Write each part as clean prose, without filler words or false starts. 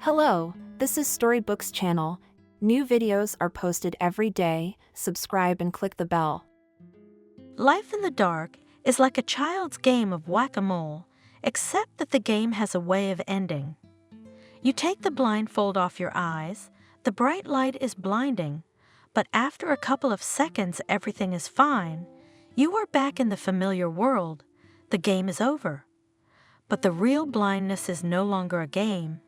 Hello, this is Storybooks channel. New videos are posted every day. Subscribe and click the bell. Life in the dark is like a child's game of whack-a-mole, except that the game has a way of ending. You take the blindfold off your eyes, the bright light is blinding, but after a couple of seconds everything is fine. You are back in the familiar world. The game is over. But the real blindness is no longer a game.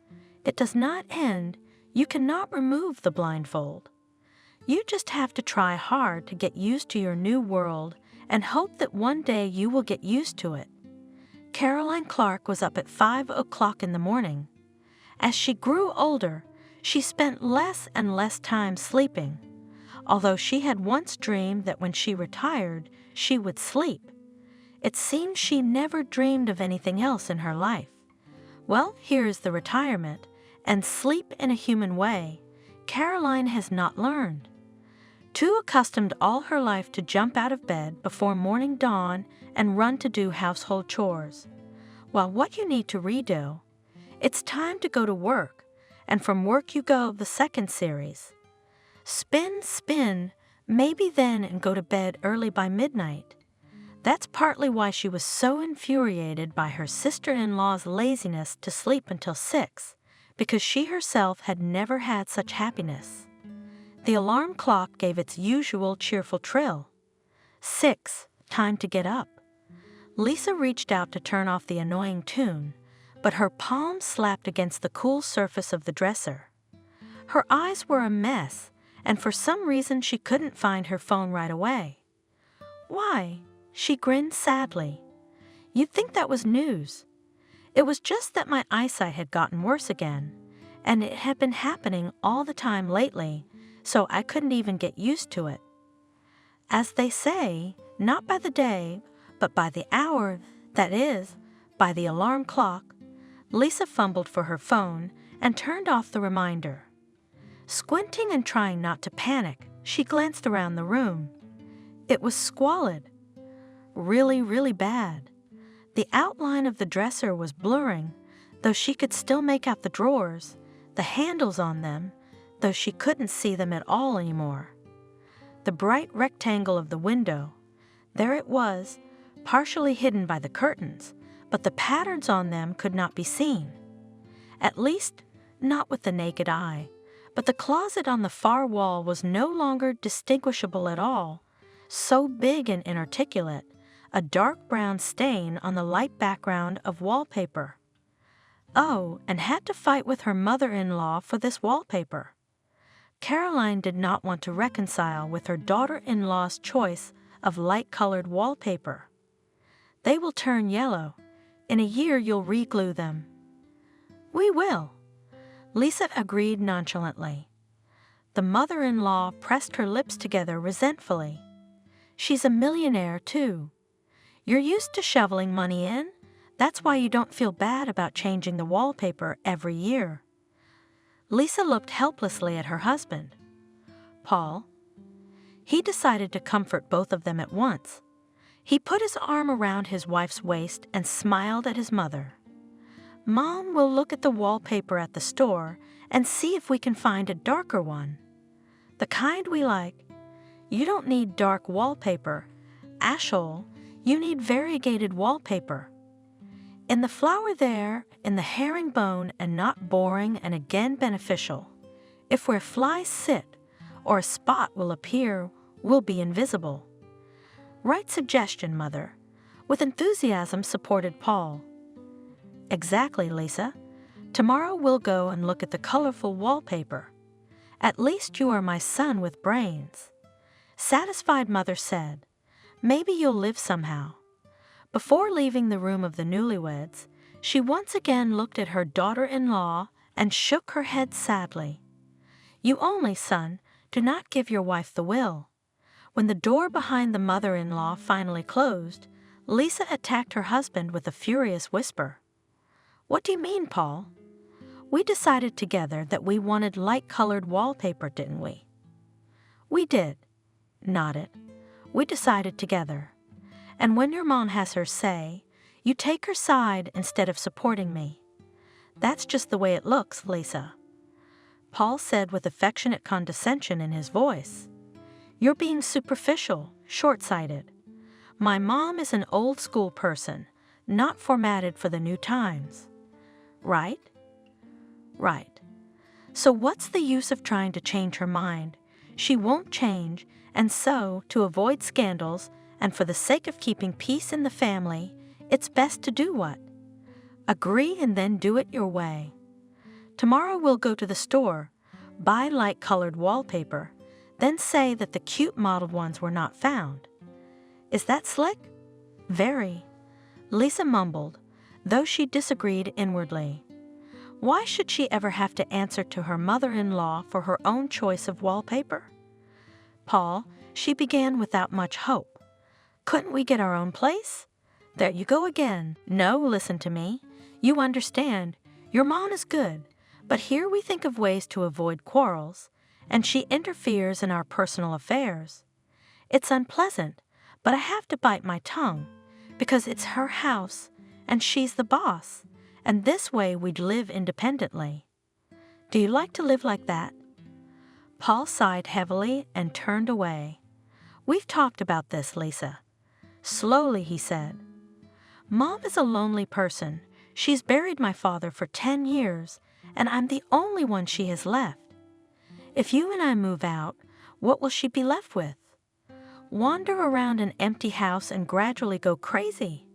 It does not end. You cannot remove the blindfold. You just have to try hard to get used to your new world and hope that one day you will get used to it. Caroline Clark was up at 5 o'clock in the morning. As she grew older, she spent less and less time sleeping, although she had once dreamed that when she retired, she would sleep. It seems she never dreamed of anything else in her life. Well, here is the retirement, and sleep in a human way Caroline has not learned. Too accustomed all her life to jump out of bed before morning dawn and run to do household chores. Well, what you need to redo, it's time to go to work, and from work you go the second series. Spin, spin, maybe then and go to bed early by midnight. That's partly why she was so infuriated by her sister-in-law's laziness to sleep until 6, because she herself had never had such happiness. The alarm clock gave its usual cheerful trill. 6, time to get up. Lisa reached out to turn off the annoying tune, but her palm slapped against the cool surface of the dresser. Her eyes were a mess, and for some reason she couldn't find her phone right away. Why? She grinned sadly. You'd think that was news. It was just that my eyesight had gotten worse again, and it had been happening all the time lately, so I couldn't even get used to it. As they say, not by the day, but by the hour, that is, by the alarm clock, Lisa fumbled for her phone and turned off the reminder. Squinting and trying not to panic, she glanced around the room. It was squalid. Really, really bad. The outline of the dresser was blurring, though she could still make out the drawers, the handles on them, though she couldn't see them at all anymore. The bright rectangle of the window, there it was, partially hidden by the curtains, but the patterns on them could not be seen. At least, not with the naked eye. But the closet on the far wall was no longer distinguishable at all, so big and inarticulate, a dark brown stain on the light background of wallpaper. Oh, and had to fight with her mother-in-law for this wallpaper. Caroline did not want to reconcile with her daughter-in-law's choice of light-colored wallpaper. They will turn yellow. In a year you'll re-glue them. We will. Lisa agreed nonchalantly. The mother-in-law pressed her lips together resentfully. She's a millionaire, too. You're used to shoveling money in. That's why you don't feel bad about changing the wallpaper every year. Lisa looked helplessly at her husband. Paul. He decided to comfort both of them at once. He put his arm around his wife's waist and smiled at his mother. Mom will look at the wallpaper at the store and see if we can find a darker one. The kind we like. You don't need dark wallpaper, Ashole. You need variegated wallpaper. In the flower there, in the herringbone, and not boring and again beneficial. If where flies sit, or a spot will appear, will be invisible. Right suggestion, Mother. With enthusiasm supported Paul. Exactly, Lisa. Tomorrow we'll go and look at the colorful wallpaper. At least you are my son with brains. Satisfied Mother said, maybe you'll live somehow. Before leaving the room of the newlyweds, she once again looked at her daughter-in-law and shook her head sadly. You only, son, do not give your wife the will. When the door behind the mother-in-law finally closed, Lisa attacked her husband with a furious whisper. What do you mean, Paul? We decided together that we wanted light-colored wallpaper, didn't we? We did. Nodded. We decided together. And when your mom has her say, you take her side instead of supporting me. That's just the way it looks, Lisa," Paul said with affectionate condescension in his voice. "You're being superficial, short-sighted. My mom is an old-school person, not formatted for the new times. Right? Right. So what's the use of trying to change her mind? She won't change, and so, to avoid scandals, and for the sake of keeping peace in the family, it's best to do what? Agree and then do it your way. Tomorrow we'll go to the store, buy light-colored wallpaper, then say that the cute modeled ones were not found. Is that slick?" "Very," Lisa mumbled, though she disagreed inwardly. Why should she ever have to answer to her mother-in-law for her own choice of wallpaper? "Paul," she began without much hope, "couldn't we get our own place?" "There you go again. No, listen to me. You understand. Your mom is good, but here we think of ways to avoid quarrels, and she interferes in our personal affairs. It's unpleasant, but I have to bite my tongue, because it's her house, and she's the boss, and this way we'd live independently. Do you like to live like that?" Paul sighed heavily and turned away. "We've talked about this, Lisa." Slowly he said, "Mom is a lonely person. She's buried my father for 10 years, and I'm the only one she has left. If you and I move out, what will she be left with? Wander around an empty house and gradually go crazy.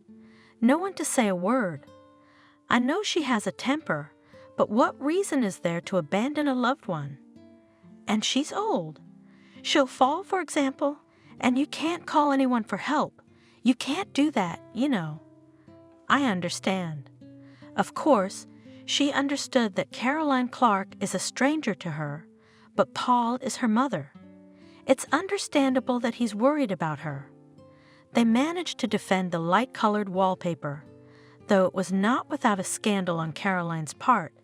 No one to say a word. I know she has a temper, but what reason is there to abandon a loved one? And she's old. She'll fall, for example, and you can't call anyone for help. You can't do that, you know." "I understand." Of course, she understood that Caroline Clark is a stranger to her, but Paul is her mother. It's understandable that he's worried about her. They managed to defend the light-colored wallpaper, though it was not without a scandal on Caroline's part,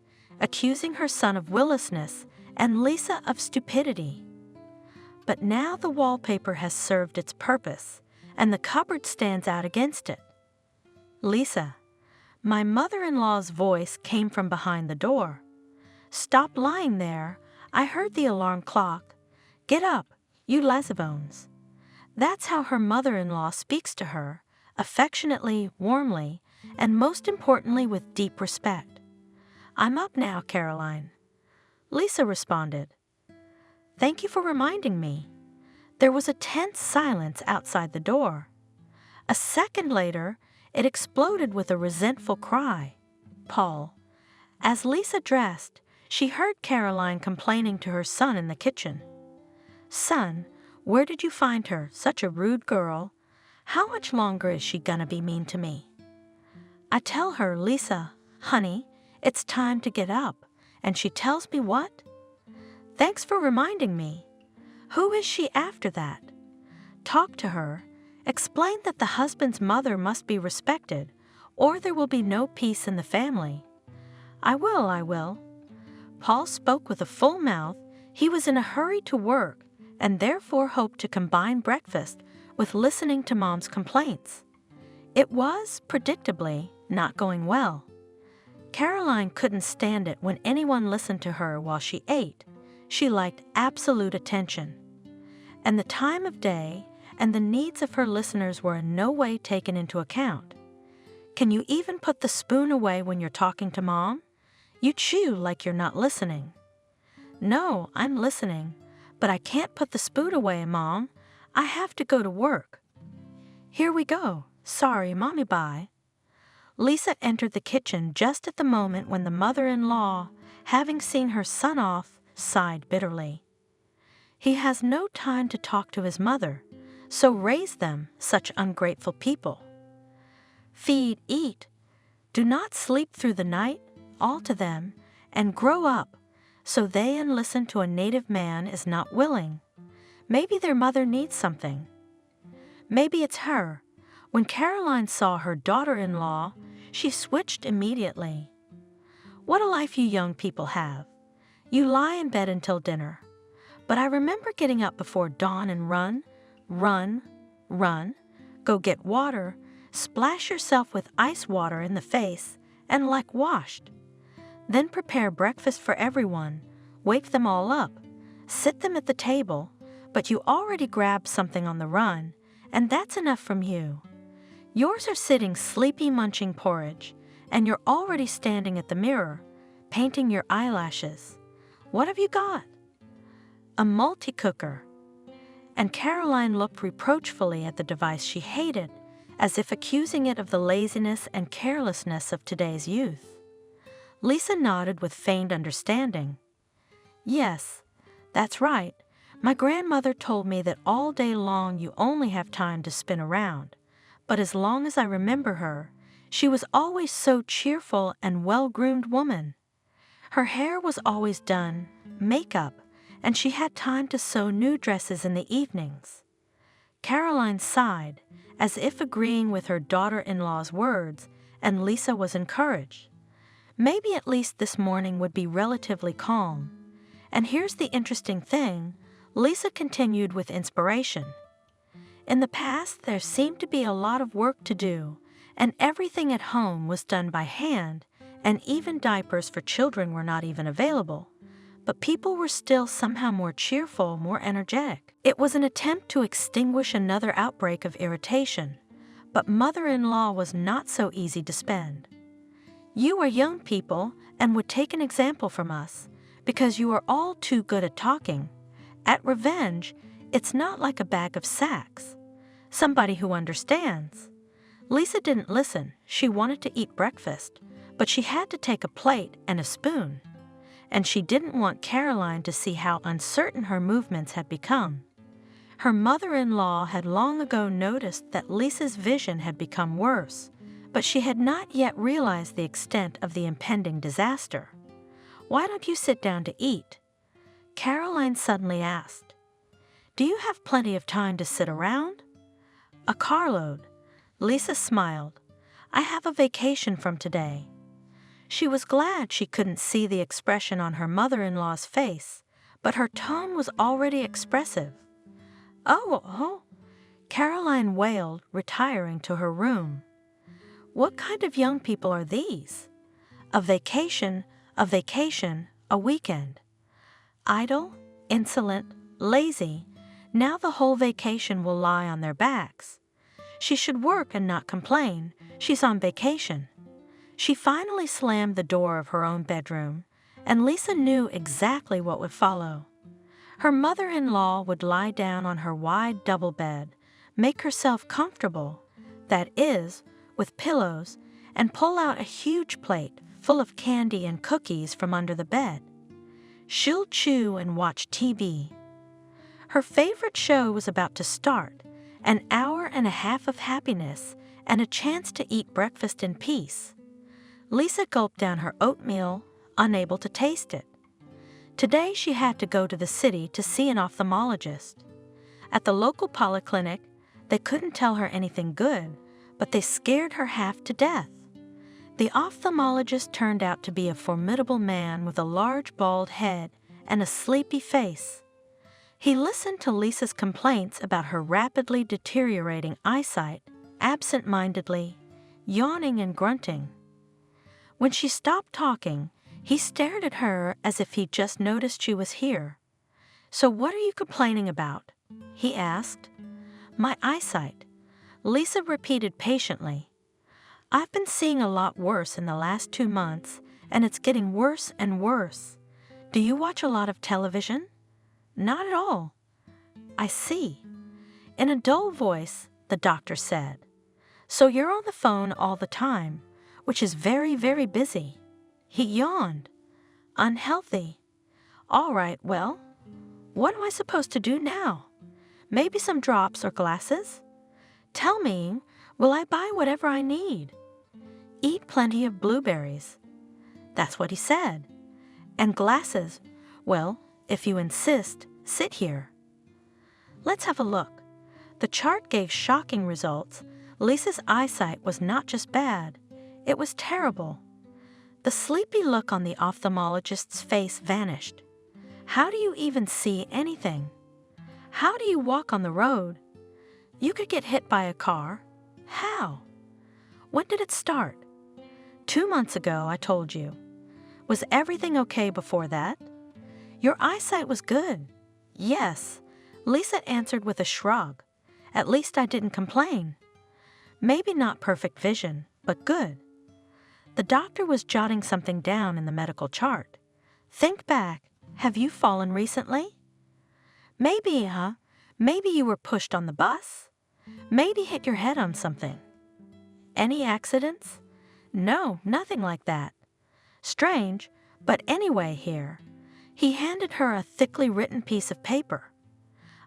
accusing her son of willessness and Lisa of stupidity. But now the wallpaper has served its purpose, and the cupboard stands out against it. "Lisa," my mother-in-law's voice came from behind the door. "Stop lying there. I heard the alarm clock. Get up, you lazybones." That's how her mother-in-law speaks to her, affectionately, warmly, and most importantly with deep respect. "I'm up now, Caroline." Lisa responded, "Thank you for reminding me." There was a tense silence outside the door. A second later, it exploded with a resentful cry. "Paul." As Lisa dressed, she heard Caroline complaining to her son in the kitchen. "Son, where did you find her? Such a rude girl. How much longer is she gonna be mean to me?" I tell her, "Lisa, honey, it's time to get up," and she tells me what? "Thanks for reminding me." Who is she after that? Talk to her. Explain that the husband's mother must be respected, or there will be no peace in the family. I will. Paul spoke with a full mouth. He was in a hurry to work, and therefore hoped to combine breakfast with listening to Mom's complaints. It was, predictably, not going well. Caroline couldn't stand it when anyone listened to her while she ate. She liked absolute attention. And the time of day and the needs of her listeners were in no way taken into account. Can you even put the spoon away when you're talking to Mom? You chew like you're not listening. No, I'm listening, but I can't put the spoon away, Mom. I have to go to work. Here we go. Sorry, Mommy, bye. Lisa entered the kitchen just at the moment when the mother-in-law, having seen her son off, sighed bitterly. He has no time to talk to his mother, so raise them, such ungrateful people. Feed, eat. Do not sleep through the night, all to them, and grow up, so they and listen to a native man is not willing. Maybe their mother needs something. Maybe it's her. When Caroline saw her daughter-in-law, she switched immediately. What a life you young people have. You lie in bed until dinner. But I remember getting up before dawn and run, go get water, splash yourself with ice water in the face, and like washed. Then prepare breakfast for everyone, wake them all up, sit them at the table, but you already grabbed something on the run, and that's enough from you. Yours are sitting sleepy munching porridge, and you're already standing at the mirror, painting your eyelashes. What have you got? A multi-cooker. And Caroline looked reproachfully at the device she hated, as if accusing it of the laziness and carelessness of today's youth. Lisa nodded with feigned understanding. Yes, that's right. My grandmother told me that all day long you only have time to spin around. But as long as I remember her, she was always so cheerful and well-groomed woman. Her hair was always done, makeup, and she had time to sew new dresses in the evenings. Caroline sighed, as if agreeing with her daughter-in-law's words, and Lisa was encouraged. Maybe at least this morning would be relatively calm. And here's the interesting thing, Lisa continued with inspiration. In the past, there seemed to be a lot of work to do, and everything at home was done by hand, and even diapers for children were not even available. But people were still somehow more cheerful, more energetic. It was an attempt to extinguish another outbreak of irritation, but mother-in-law was not so easy to spend. You are young people and would take an example from us, because you are all too good at talking. At Revenge, it's not like a bag of sacks. Somebody who understands. Lisa didn't listen. She wanted to eat breakfast, but she had to take a plate and a spoon. And she didn't want Caroline to see how uncertain her movements had become. Her mother-in-law had long ago noticed that Lisa's vision had become worse, but she had not yet realized the extent of the impending disaster. "Why don't you sit down to eat?" Caroline suddenly asked. "Do you have plenty of time to sit around?" "A carload." Lisa smiled. "I have a vacation from today." She was glad she couldn't see the expression on her mother-in-law's face, but her tone was already expressive. Oh, Caroline wailed, retiring to her room. What kind of young people are these? A vacation, a weekend. Idle, insolent, lazy. Now the whole vacation will lie on their backs. She should work and not complain. She's on vacation. She finally slammed the door of her own bedroom, and Lisa knew exactly what would follow. Her mother-in-law would lie down on her wide double bed, make herself comfortable, that is, with pillows, and pull out a huge plate full of candy and cookies from under the bed. She'll chew and watch TV. Her favorite show was about to start, an hour and a half of happiness and a chance to eat breakfast in peace. Lisa gulped down her oatmeal, unable to taste it. Today she had to go to the city to see an ophthalmologist. At the local polyclinic, they couldn't tell her anything good, but they scared her half to death. The ophthalmologist turned out to be a formidable man with a large bald head and a sleepy face. He listened to Lisa's complaints about her rapidly deteriorating eyesight, absent-mindedly, yawning and grunting. When she stopped talking, he stared at her as if he'd just noticed she was here. "So what are you complaining about?" he asked. "My eyesight," Lisa repeated patiently. "I've been seeing a lot worse in the last 2 months, and it's getting worse and worse. Do you watch a lot of television?" "Not at all." "I see." In a dull voice, the doctor said, "So you're on the phone all the time, which is very, very busy." He yawned. "Unhealthy." "All right, well, what am I supposed to do now? Maybe some drops or glasses? Tell me, will I buy whatever I need?" "Eat plenty of blueberries." That's what he said. "And glasses, well, if you insist, sit here." Let's have a look. The chart gave shocking results. Lisa's eyesight was not just bad, it was terrible. The sleepy look on the ophthalmologist's face vanished. How do you even see anything? How do you walk on the road? You could get hit by a car. How? When did it start? 2 months ago, I told you. Was everything okay before that? Your eyesight was good. Yes, Lisa answered with a shrug. At least I didn't complain. Maybe not perfect vision, but good. The doctor was jotting something down in the medical chart. Think back. Have you fallen recently? Maybe, huh? Maybe you were pushed on the bus? Maybe hit your head on something. Any accidents? No, nothing like that. Strange, but anyway here. He handed her a thickly written piece of paper.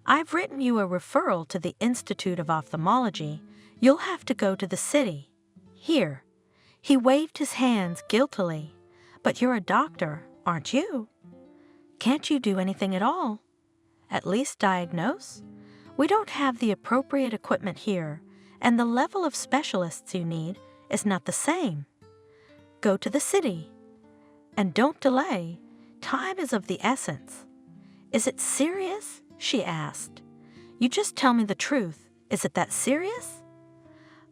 I've written you a referral to the Institute of Ophthalmology. You'll have to go to the city. Here. He waved his hands guiltily. But you're a doctor, aren't you? Can't you do anything at all? At least diagnose? We don't have the appropriate equipment here, and the level of specialists you need is not the same. Go to the city. And don't delay. Time is of the essence. Is it serious? She asked. You just tell me the truth. Is it that serious?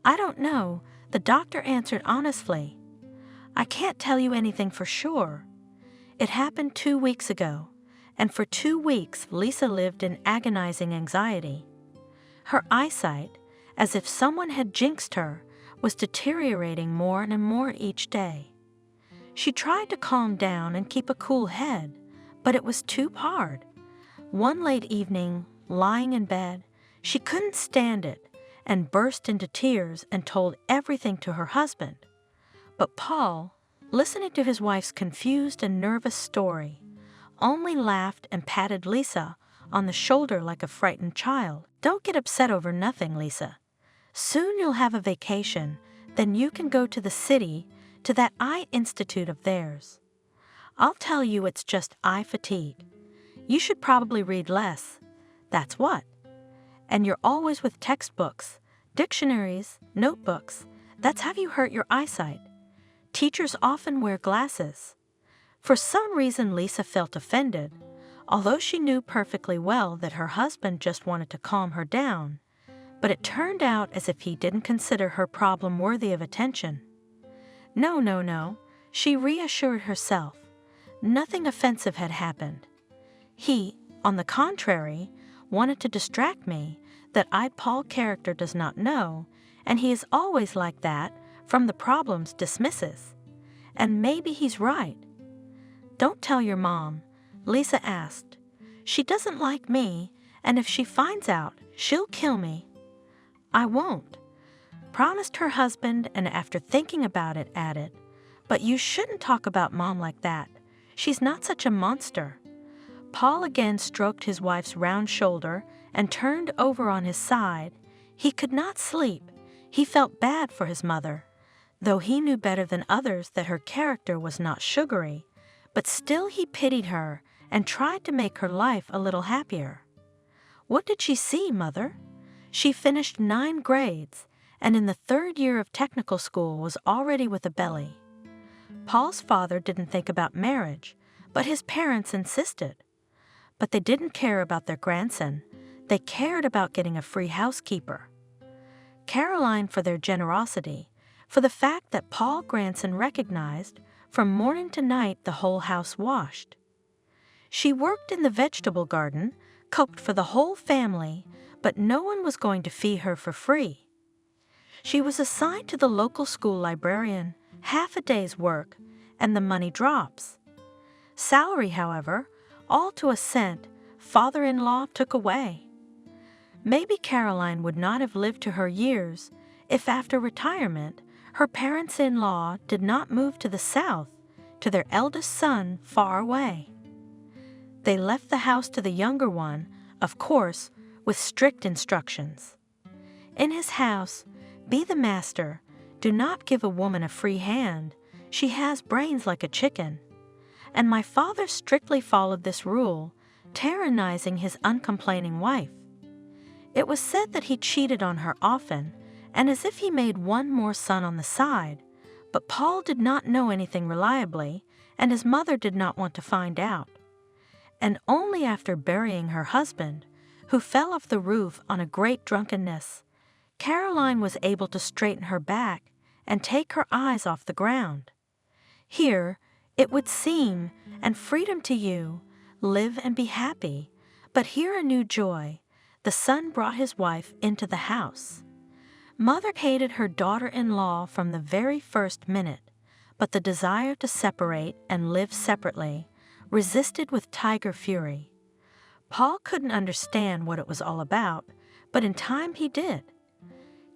I don't know, the doctor answered honestly. I can't tell you anything for sure. It happened 2 weeks ago, and for 2 weeks Lisa lived in agonizing anxiety. Her eyesight, as if someone had jinxed her, was deteriorating more and more each day. She tried to calm down and keep a cool head, but it was too hard. One late evening, lying in bed, she couldn't stand it and burst into tears and told everything to her husband. But Paul, listening to his wife's confused and nervous story, only laughed and patted Lisa on the shoulder like a frightened child. Don't get upset over nothing, Lisa. Soon you'll have a vacation, then you can go to the city, to that eye institute of theirs. I'll tell you it's just eye fatigue. You should probably read less. That's what. And you're always with textbooks, dictionaries, notebooks. That's how you hurt your eyesight. Teachers often wear glasses. For some reason, Lisa felt offended, although she knew perfectly well that her husband just wanted to calm her down. But it turned out as if he didn't consider her problem worthy of attention. No, she reassured herself. Nothing offensive had happened. He, on the contrary, wanted to distract me, that Paul character does not know, and he is always like that, from the problems dismisses. And maybe he's right. Don't tell your mom, Lisa asked. She doesn't like me, and if she finds out, she'll kill me. I won't, promised her husband, and after thinking about it, added, but you shouldn't talk about Mom like that. She's not such a monster. Paul again stroked his wife's round shoulder and turned over on his side. He could not sleep. He felt bad for his mother, though he knew better than others that her character was not sugary, but still he pitied her and tried to make her life a little happier. What did she see, Mother? She finished 9 grades, and in the 3rd year of technical school was already with a belly. Paul's father didn't think about marriage, but his parents insisted. But they didn't care about their grandson. They cared about getting a free housekeeper. Caroline for their generosity, for the fact that Paul grandson recognized from morning to night the whole house washed. She worked in the vegetable garden, cooked for the whole family, but no one was going to fee her for free. She was assigned to the local school librarian, half a day's work, and the money drops. Salary, however, all to a cent, father-in-law took away. Maybe Caroline would not have lived to her years if after retirement her parents-in-law did not move to the south, to their eldest son far away. They left the house to the younger one, of course, with strict instructions. In his house, be the master, do not give a woman a free hand, she has brains like a chicken. And my father strictly followed this rule, tyrannizing his uncomplaining wife. It was said that he cheated on her often, and as if he made one more son on the side, but Paul did not know anything reliably, and his mother did not want to find out. And only after burying her husband, who fell off the roof on a great drunkenness, Caroline was able to straighten her back and take her eyes off the ground. Here, It would seem, and freedom to you, live and be happy. But here a new joy. The son brought his wife into the house. Mother hated her daughter-in-law from the very first minute, but the desire to separate and live separately resisted with tiger fury. Paul couldn't understand what it was all about, but in time he did.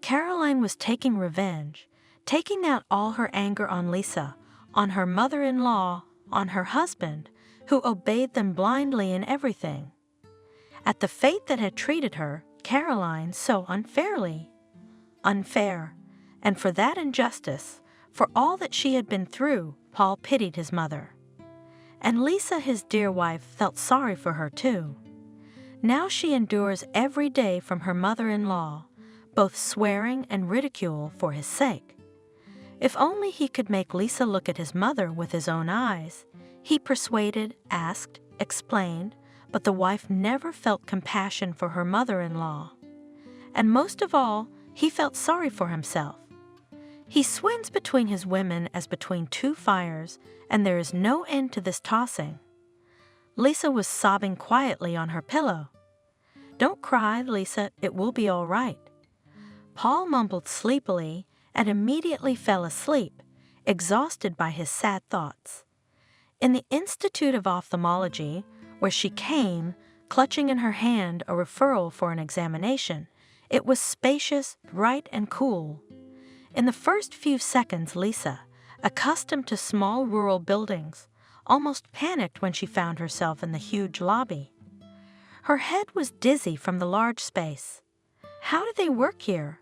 Caroline was taking revenge, taking out all her anger on Lisa, on her mother-in-law, on her husband, who obeyed them blindly in everything. At the fate that had treated her, Caroline, so unfairly. Unfair, and for that injustice, for all that she had been through, Paul pitied his mother. And Lisa, his dear wife, felt sorry for her too. Now she endures every day from her mother-in-law, both swearing and ridicule for his sake. If only he could make Lisa look at his mother with his own eyes. He persuaded, asked, explained, but the wife never felt compassion for her mother-in-law. And most of all, he felt sorry for himself. He swims between his women as between two fires, and there is no end to this tossing. Lisa was sobbing quietly on her pillow. "Don't cry, Lisa, it will be all right." Paul mumbled sleepily and immediately fell asleep, exhausted by his sad thoughts. In the Institute of Ophthalmology, where she came, clutching in her hand a referral for an examination, it was spacious, bright, and cool. In the first few seconds, Lisa, accustomed to small rural buildings, almost panicked when she found herself in the huge lobby. Her head was dizzy from the large space. How do they work here?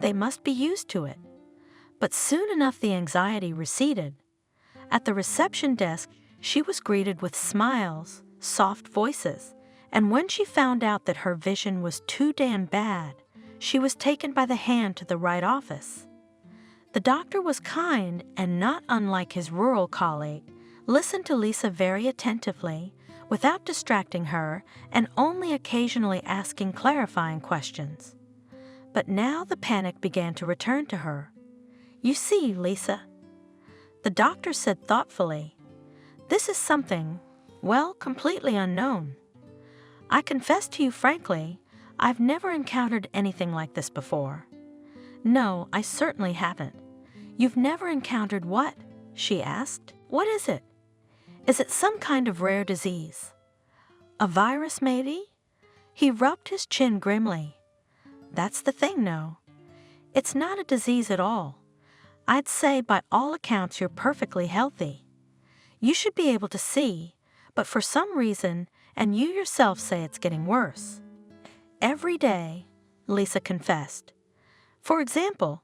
They must be used to it. But soon enough the anxiety receded. At the reception desk, she was greeted with smiles, soft voices, and when she found out that her vision was too damn bad, she was taken by the hand to the right office. The doctor was kind and, not unlike his rural colleague, listened to Lisa very attentively, without distracting her and only occasionally asking clarifying questions. But now the panic began to return to her. "You see, Lisa," the doctor said thoughtfully, "this is something, well, completely unknown. I confess to you frankly, I've never encountered anything like this before." "No, I certainly haven't." "You've never encountered what?" she asked. "What is it? Is it some kind of rare disease? A virus, maybe?" He rubbed his chin grimly. "That's the thing, no. It's not a disease at all. I'd say by all accounts you're perfectly healthy. You should be able to see, but for some reason, and you yourself say it's getting worse." "Every day," Lisa confessed. "For example,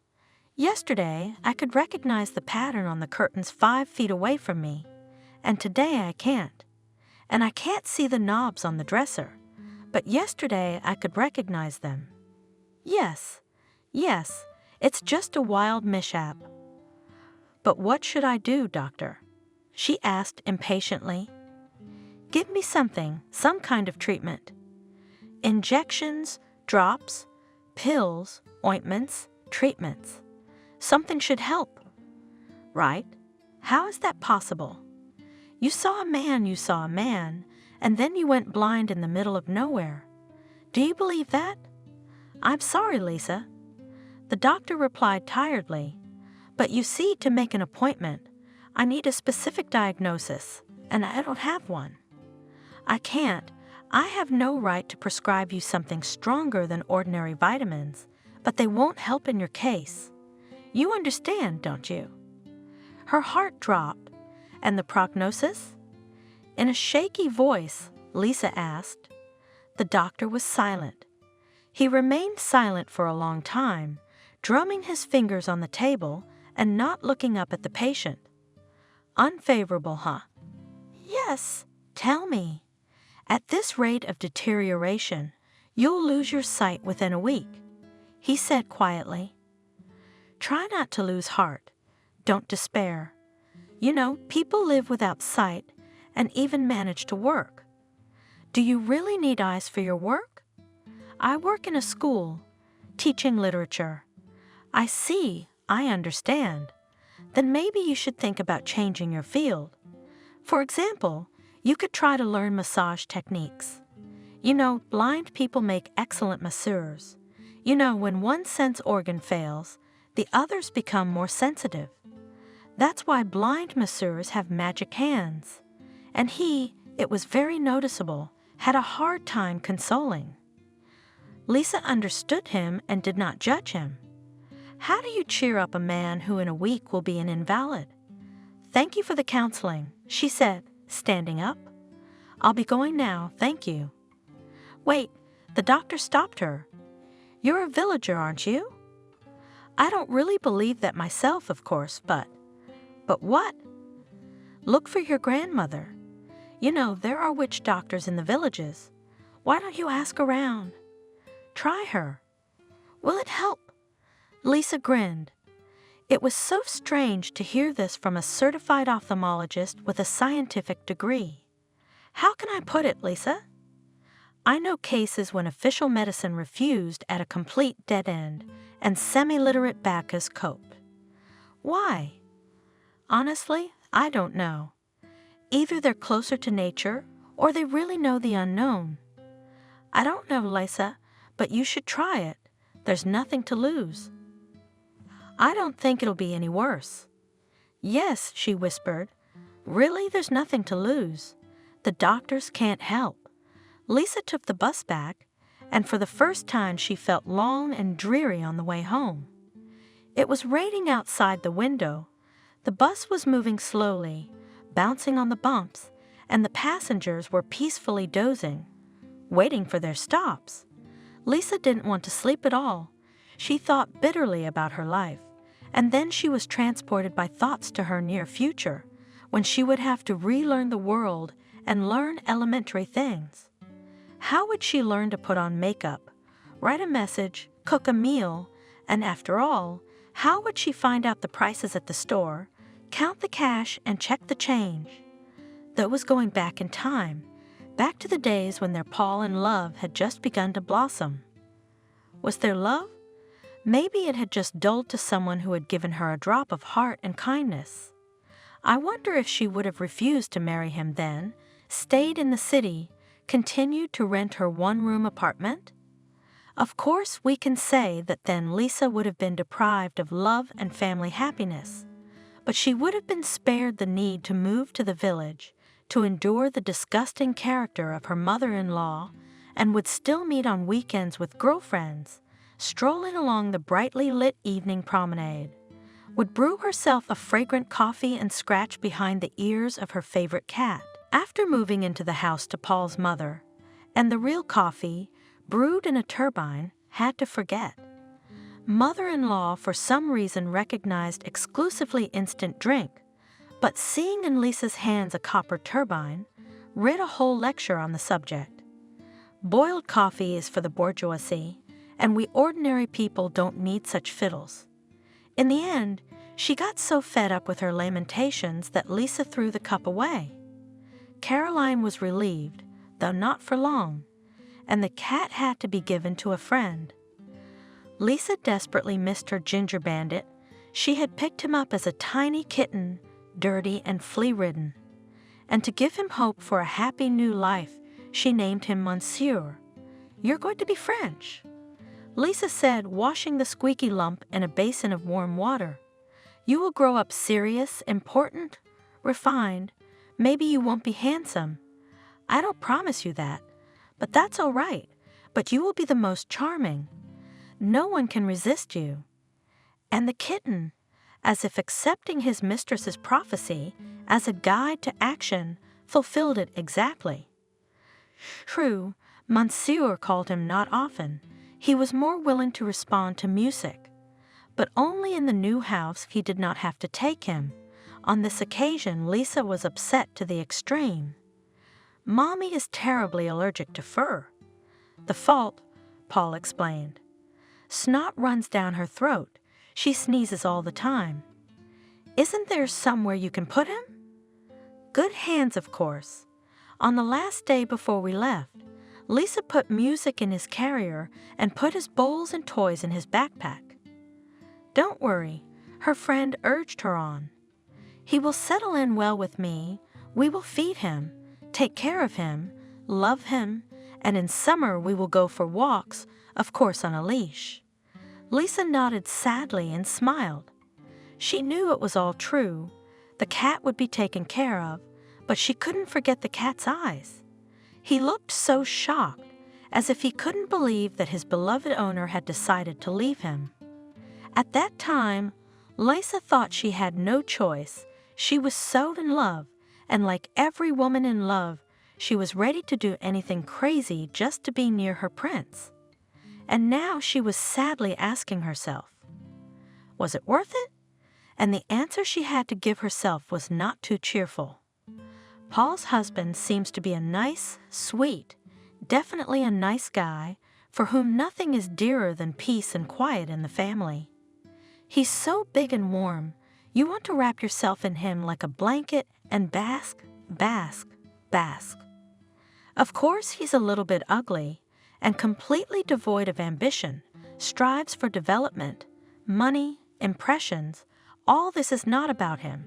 yesterday I could recognize the pattern on the curtains 5 feet away from me, and today I can't. And I can't see the knobs on the dresser, but yesterday I could recognize them. Yes, it's just a wild mishap." "But what should I do, doctor?" she asked impatiently. "Give me something, some kind of treatment. Injections, drops, pills, ointments, treatments. Something should help." "Right? How is that possible? You saw a man, and then you went blind in the middle of nowhere. Do you believe that?" "I'm sorry, Lisa," the doctor replied tiredly, "but you see, to make an appointment, I need a specific diagnosis, and I don't have one. I can't. I have no right to prescribe you something stronger than ordinary vitamins, but they won't help in your case. You understand, don't you?" Her heart dropped. "And the prognosis?" In a shaky voice, Lisa asked. The doctor was silent. He remained silent for a long time, drumming his fingers on the table and not looking up at the patient. "Unfavorable, huh?" "Yes, tell me. At this rate of deterioration, you'll lose your sight within a week," he said quietly. "Try not to lose heart. Don't despair. You know, people live without sight and even manage to work. Do you really need eyes for your work?" "I work in a school, teaching literature. I see, I understand. then maybe you should think about changing your field. For example, you could try to learn massage techniques. You know, blind people make excellent masseurs. You know, when one sense organ fails, the others become more sensitive. That's why blind masseurs have magic hands. And he, it was very noticeable, had a hard time consoling. Lisa understood him and did not judge him. How do you cheer up a man who in a week will be an invalid? Thank you for the counseling, she said, standing up. I'll be going now, thank you. Wait, the doctor stopped her. You're a villager, aren't you? I don't really believe that myself, of course, but what? Look for your grandmother. You know, there are witch doctors in the villages. Why don't you ask around? Try her. Will it help? Lisa grinned. It was so strange to hear this from a certified ophthalmologist with a scientific degree. How can I put it, Lisa? I know cases when official medicine refused at a complete dead end and semi-literate Bacchus coped. Why? Honestly, I don't know. Either they're closer to nature or they really know the unknown. I don't know, Lisa, but you should try it. There's nothing to lose. I don't think it'll be any worse. Yes, she whispered. Really, there's nothing to lose. The doctors can't help. Lisa took the bus back, and for the first time she felt long and dreary on the way home. It was raining outside the window. The bus was moving slowly, bouncing on the bumps, and the passengers were peacefully dozing, waiting for their stops. Lisa didn't want to sleep at all. She thought bitterly about her life, and then she was transported by thoughts to her near future, when she would have to relearn the world and learn elementary things. How would she learn to put on makeup, write a message, cook a meal, and after all, how would she find out the prices at the store, count the cash, and check the change? That was going back in time, back to the days when their Paul and love had just begun to blossom. Was there love? Maybe it had just dulled to someone who had given her a drop of heart and kindness. I wonder if she would have refused to marry him then, stayed in the city, continued to rent her one-room apartment? Of course, we can say that then Lisa would have been deprived of love and family happiness, but she would have been spared the need to move to the village, to endure the disgusting character of her mother-in-law, and would still meet on weekends with girlfriends, strolling along the brightly lit evening promenade, would brew herself a fragrant coffee and scratch behind the ears of her favorite cat. After moving into the house to Paul's mother, and the real coffee, brewed in a turbine, had to forget. Mother-in-law for some reason recognized exclusively instant drink, but seeing in Lisa's hands a copper turbine, read a whole lecture on the subject. Boiled coffee is for the bourgeoisie, and we ordinary people don't need such fiddles. In the end, she got so fed up with her lamentations that Lisa threw the cup away. Caroline was relieved, though not for long, and the cat had to be given to a friend. Lisa desperately missed her ginger bandit. She had picked him up as a tiny kitten, dirty and flea-ridden. And to give him hope for a happy new life, she named him Monsieur. You're going to be French, Lisa said, washing the squeaky lump in a basin of warm water. You will grow up serious, important, refined. Maybe you won't be handsome. I don't promise you that, but that's all right. But you will be the most charming. No one can resist you. And the kitten, as if accepting his mistress's prophecy as a guide to action, fulfilled it exactly. True, Monsieur called him not often. He was more willing to respond to music, but only in the new house he did not have to take him. On this occasion, Lisa was upset to the extreme. Mommy is terribly allergic to fur. The fault, Paul explained. Snot runs down her throat. She sneezes all the time. Isn't there somewhere you can put him? Good hands, of course. On the last day before we left, Lisa put music in his carrier and put his bowls and toys in his backpack. Don't worry, her friend urged her on. "He will settle in well with me. We will feed him, take care of him, love him, and in summer we will go for walks, of course on a leash." Lisa nodded sadly and smiled. She knew it was all true. The cat would be taken care of, but she couldn't forget the cat's eyes. He looked so shocked, as if he couldn't believe that his beloved owner had decided to leave him. At that time, Lisa thought she had no choice. She was so in love, and like every woman in love, she was ready to do anything crazy just to be near her prince. And now she was sadly asking herself, was it worth it? And the answer she had to give herself was not too cheerful. Paul's husband seems to be a nice, sweet, definitely a nice guy for whom nothing is dearer than peace and quiet in the family. He's so big and warm, you want to wrap yourself in him like a blanket and bask, bask, bask. Of course, he's a little bit ugly and completely devoid of ambition, strives for development, money, impressions. All this is not about him.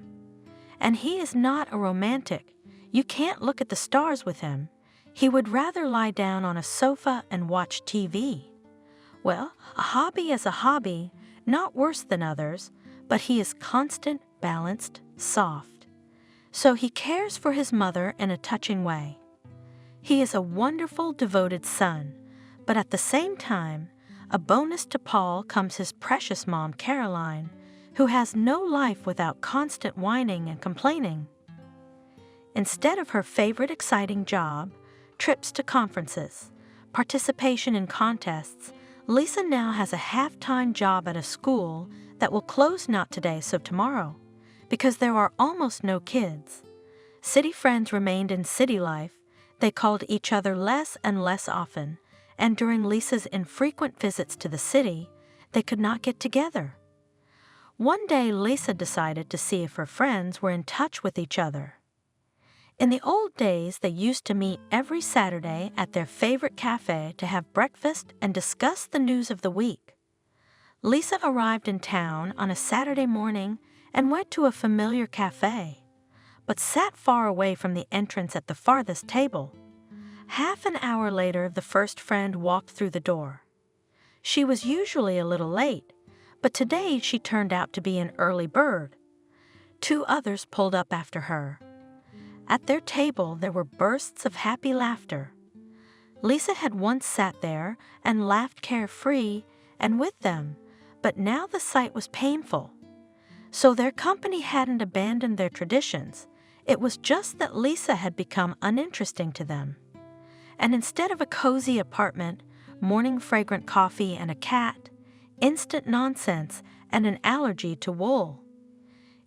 And he is not a romantic. You can't look at the stars with him. He would rather lie down on a sofa and watch TV. Well, a hobby is a hobby, not worse than others, but he is constant, balanced, soft. So he cares for his mother in a touching way. He is a wonderful, devoted son, but at the same time, a bonus to Paul comes his precious mom, Caroline, who has no life without constant whining and complaining. Instead of her favorite exciting job, trips to conferences, participation in contests, Lisa now has a half-time job at a school that will close not today so tomorrow, because there are almost no kids. City friends remained in city life. They called each other less and less often, and during Lisa's infrequent visits to the city, they could not get together. One day, Lisa decided to see if her friends were in touch with each other. In the old days, they used to meet every Saturday at their favorite cafe to have breakfast and discuss the news of the week. Lisa arrived in town on a Saturday morning and went to a familiar cafe, but sat far away from the entrance at the farthest table. Half an hour later, the first friend walked through the door. She was usually a little late, but today she turned out to be an early bird. Two others pulled up after her. At their table, there were bursts of happy laughter. Lisa had once sat there and laughed carefree and with them, but now the sight was painful. So their company hadn't abandoned their traditions. It was just that Lisa had become uninteresting to them. And instead of a cozy apartment, morning fragrant coffee and a cat, instant nonsense and an allergy to wool.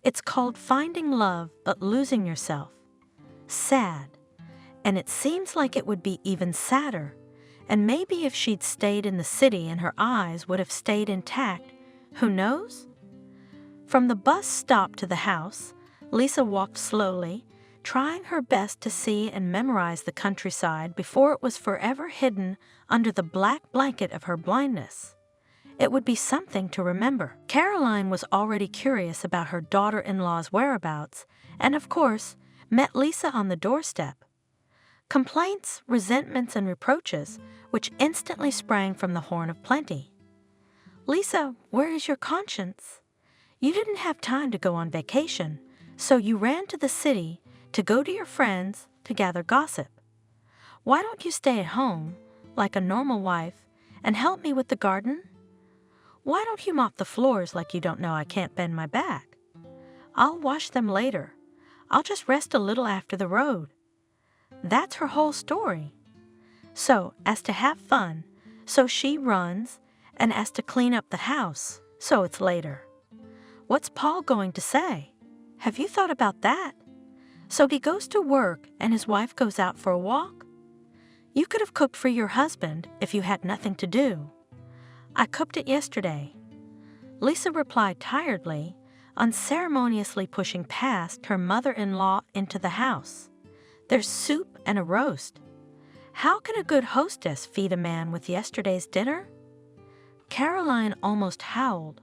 It's called finding love but losing yourself. Sad. And it seems like it would be even sadder. And maybe if she'd stayed in the city and her eyes would have stayed intact, who knows? From the bus stop to the house, Lisa walked slowly, trying her best to see and memorize the countryside before it was forever hidden under the black blanket of her blindness. It would be something to remember. Caroline was already curious about her daughter-in-law's whereabouts, and of course, met Lisa on the doorstep. Complaints, resentments, and reproaches, which instantly sprang from the horn of plenty. "Lisa, where is your conscience? You didn't have time to go on vacation, so you ran to the city to go to your friends to gather gossip. Why don't you stay at home, like a normal wife, and help me with the garden? Why don't you mop the floors like you don't know I can't bend my back? I'll wash them later. I'll just rest a little after the road." That's her whole story. So, as to have fun, so she runs, and as to clean up the house, so it's later. What's Paul going to say? Have you thought about that? So he goes to work and his wife goes out for a walk? You could have cooked for your husband if you had nothing to do. I cooked it yesterday. Lisa replied tiredly, unceremoniously pushing past her mother-in-law into the house. There's soup and a roast. How can a good hostess feed a man with yesterday's dinner? Caroline almost howled.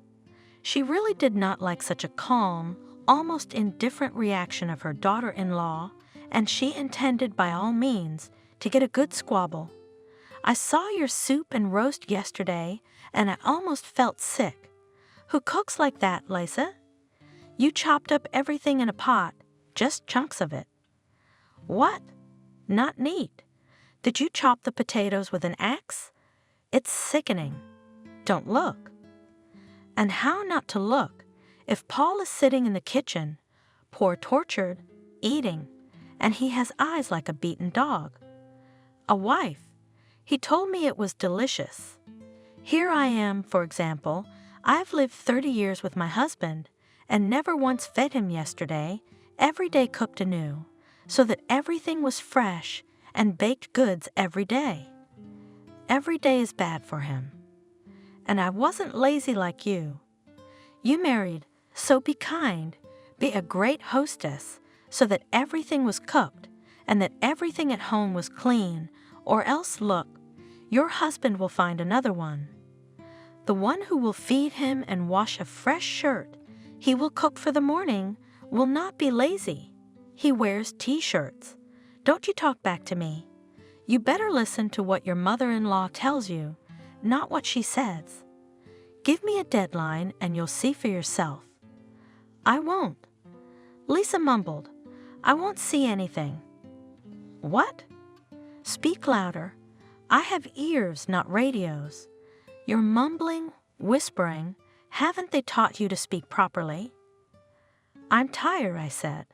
She really did not like such a calm, almost indifferent reaction of her daughter-in-law, and she intended by all means to get a good squabble. "I saw your soup and roast yesterday, and I almost felt sick. Who cooks like that, Lisa? You chopped up everything in a pot, just chunks of it." "What? Not neat. Did you chop the potatoes with an axe? It's sickening. Don't look." And how not to look if Paul is sitting in the kitchen, poor tortured, eating, and he has eyes like a beaten dog? A wife. He told me it was delicious. Here I am, for example, I've lived 30 years with my husband and never once fed him yesterday, every day cooked anew, so that everything was fresh and baked goods every day. Every day is bad for him. And I wasn't lazy like you. You married, so be kind, be a great hostess, so that everything was cooked and that everything at home was clean, or else look, your husband will find another one. The one who will feed him and wash a fresh shirt, he will cook for the morning, will not be lazy. He wears t-shirts. Don't you talk back to me. You better listen to what your mother-in-law tells you, not what she says. Give me a deadline and you'll see for yourself. I won't. Lisa mumbled. I won't see anything. What? Speak louder. I have ears, not radios. You're mumbling, whispering. Haven't they taught you to speak properly? I'm tired, I said.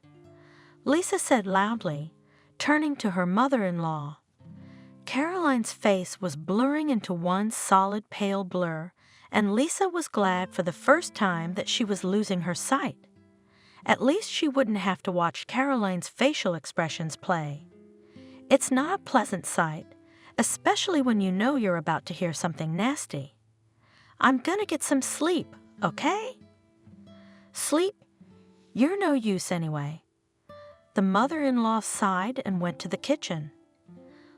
Lisa said loudly, turning to her mother-in-law. Caroline's face was blurring into one solid pale blur, and Lisa was glad for the first time that she was losing her sight. At least she wouldn't have to watch Caroline's facial expressions play. It's not a pleasant sight, especially when you know you're about to hear something nasty. I'm gonna get some sleep, okay? Sleep? You're no use anyway. The mother-in-law sighed and went to the kitchen.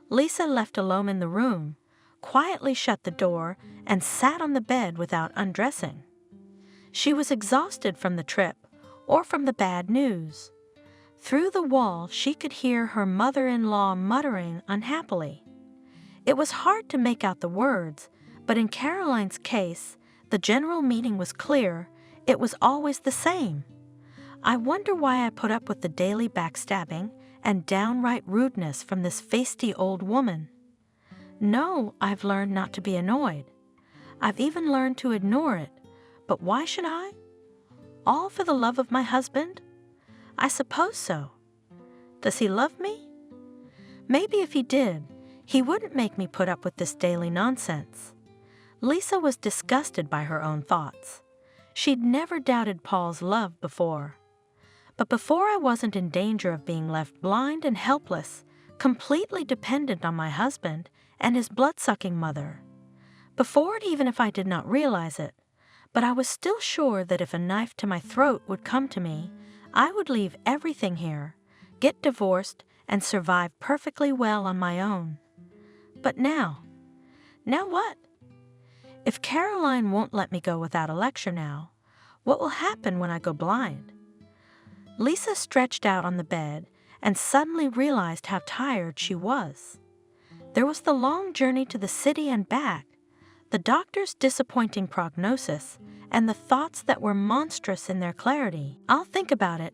Lisa, left alone in the room, quietly shut the door and sat on the bed without undressing. She was exhausted from the trip or from the bad news. Through the wall, she could hear her mother-in-law muttering unhappily. It was hard to make out the words, but in Caroline's case, the general meaning was clear. It was always the same. I wonder why I put up with the daily backstabbing and downright rudeness from this feisty old woman. No, I've learned not to be annoyed. I've even learned to ignore it. But why should I? All for the love of my husband? I suppose so. Does he love me? Maybe if he did, he wouldn't make me put up with this daily nonsense. Lisa was disgusted by her own thoughts. She'd never doubted Paul's love before. But before I wasn't in danger of being left blind and helpless, completely dependent on my husband and his blood-sucking mother. Before it, even if I did not realize it, but I was still sure that if a knife to my throat would come to me, I would leave everything here, get divorced, and survive perfectly well on my own. But now what? If Caroline won't let me go without a lecture now, what will happen when I go blind? Lisa stretched out on the bed and suddenly realized how tired she was. There was the long journey to the city and back, the doctor's disappointing prognosis, and the thoughts that were monstrous in their clarity. I'll think about it,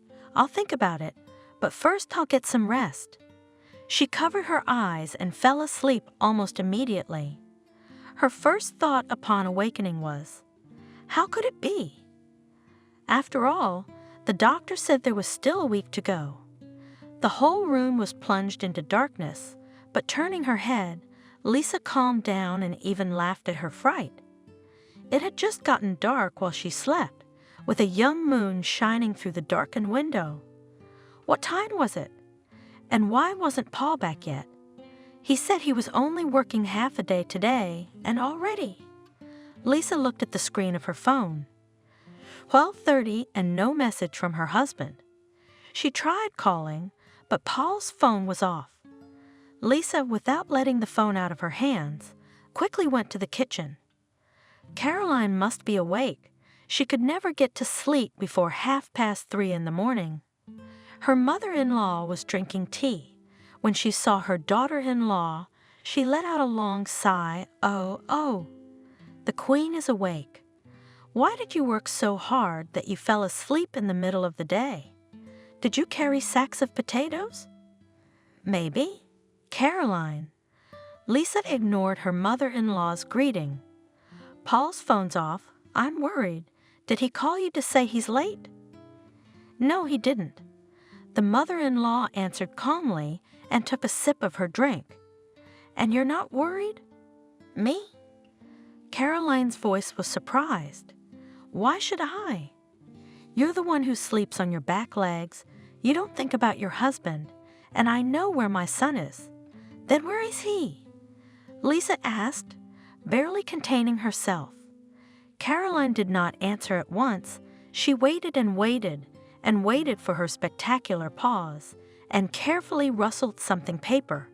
but first I'll get some rest. She covered her eyes and fell asleep almost immediately. Her first thought upon awakening was, how could it be? After all, the doctor said there was still a week to go. The whole room was plunged into darkness, but turning her head, Lisa calmed down and even laughed at her fright. It had just gotten dark while she slept, with a young moon shining through the darkened window. What time was it? And why wasn't Paul back yet? He said he was only working half a day today, and already. Lisa looked at the screen of her phone. 12:30 and no message from her husband. She tried calling, but Paul's phone was off. Lisa, without letting the phone out of her hands, quickly went to the kitchen. Caroline must be awake. She could never get to sleep before 3:30 in the morning. Her mother-in-law was drinking tea. When she saw her daughter-in-law, she let out a long sigh. "Oh, oh, the queen is awake. Why did you work so hard that you fell asleep in the middle of the day? Did you carry sacks of potatoes?" "Maybe." "Caroline." Lisa ignored her mother-in-law's greeting. "Paul's phone's off. I'm worried. Did he call you to say he's late?" "No, he didn't." The mother-in-law answered calmly and took a sip of her drink. "And you're not worried?" "Me?" Caroline's voice was surprised. "Why should I?" "You're the one who sleeps on your back legs. You don't think about your husband, and I know where my son is." "Then where is he?" Lisa asked, barely containing herself. Caroline did not answer at once. She waited and waited and waited for her spectacular pause, and carefully rustled something paper.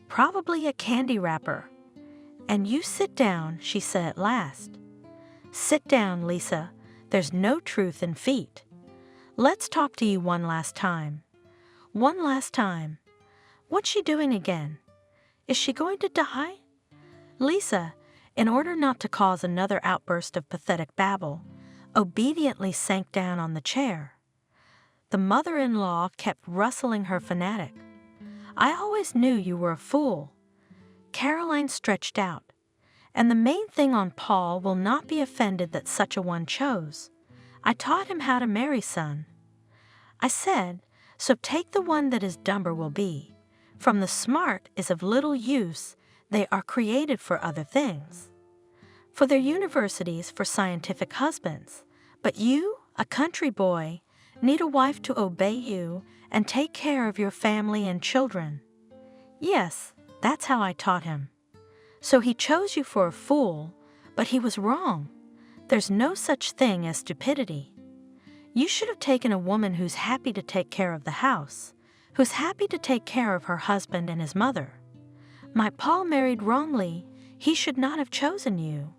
"Probably a candy wrapper." "And you sit down," she said at last. "Sit down, Lisa. There's no truth in feet. Let's talk to you one last time." "One last time." "What's she doing again? Is she going to die?" Lisa, in order not to cause another outburst of pathetic babble, obediently sank down on the chair. The mother-in-law kept rustling her fanatic. "I always knew you were a fool." Caroline stretched out. "And the main thing on Paul will not be offended that such a one chose. I taught him how to marry, son." I said, "So take the one that is dumber will be. From the smart is of little use, they are created for other things. For their universities, for scientific husbands. But you, a country boy, need a wife to obey you and take care of your family and children." "Yes, that's how I taught him." "So he chose you for a fool, but he was wrong. There's no such thing as stupidity. You should have taken a woman who's happy to take care of the house, who's happy to take care of her husband and his mother. My Paul married wrongly. He should not have chosen you."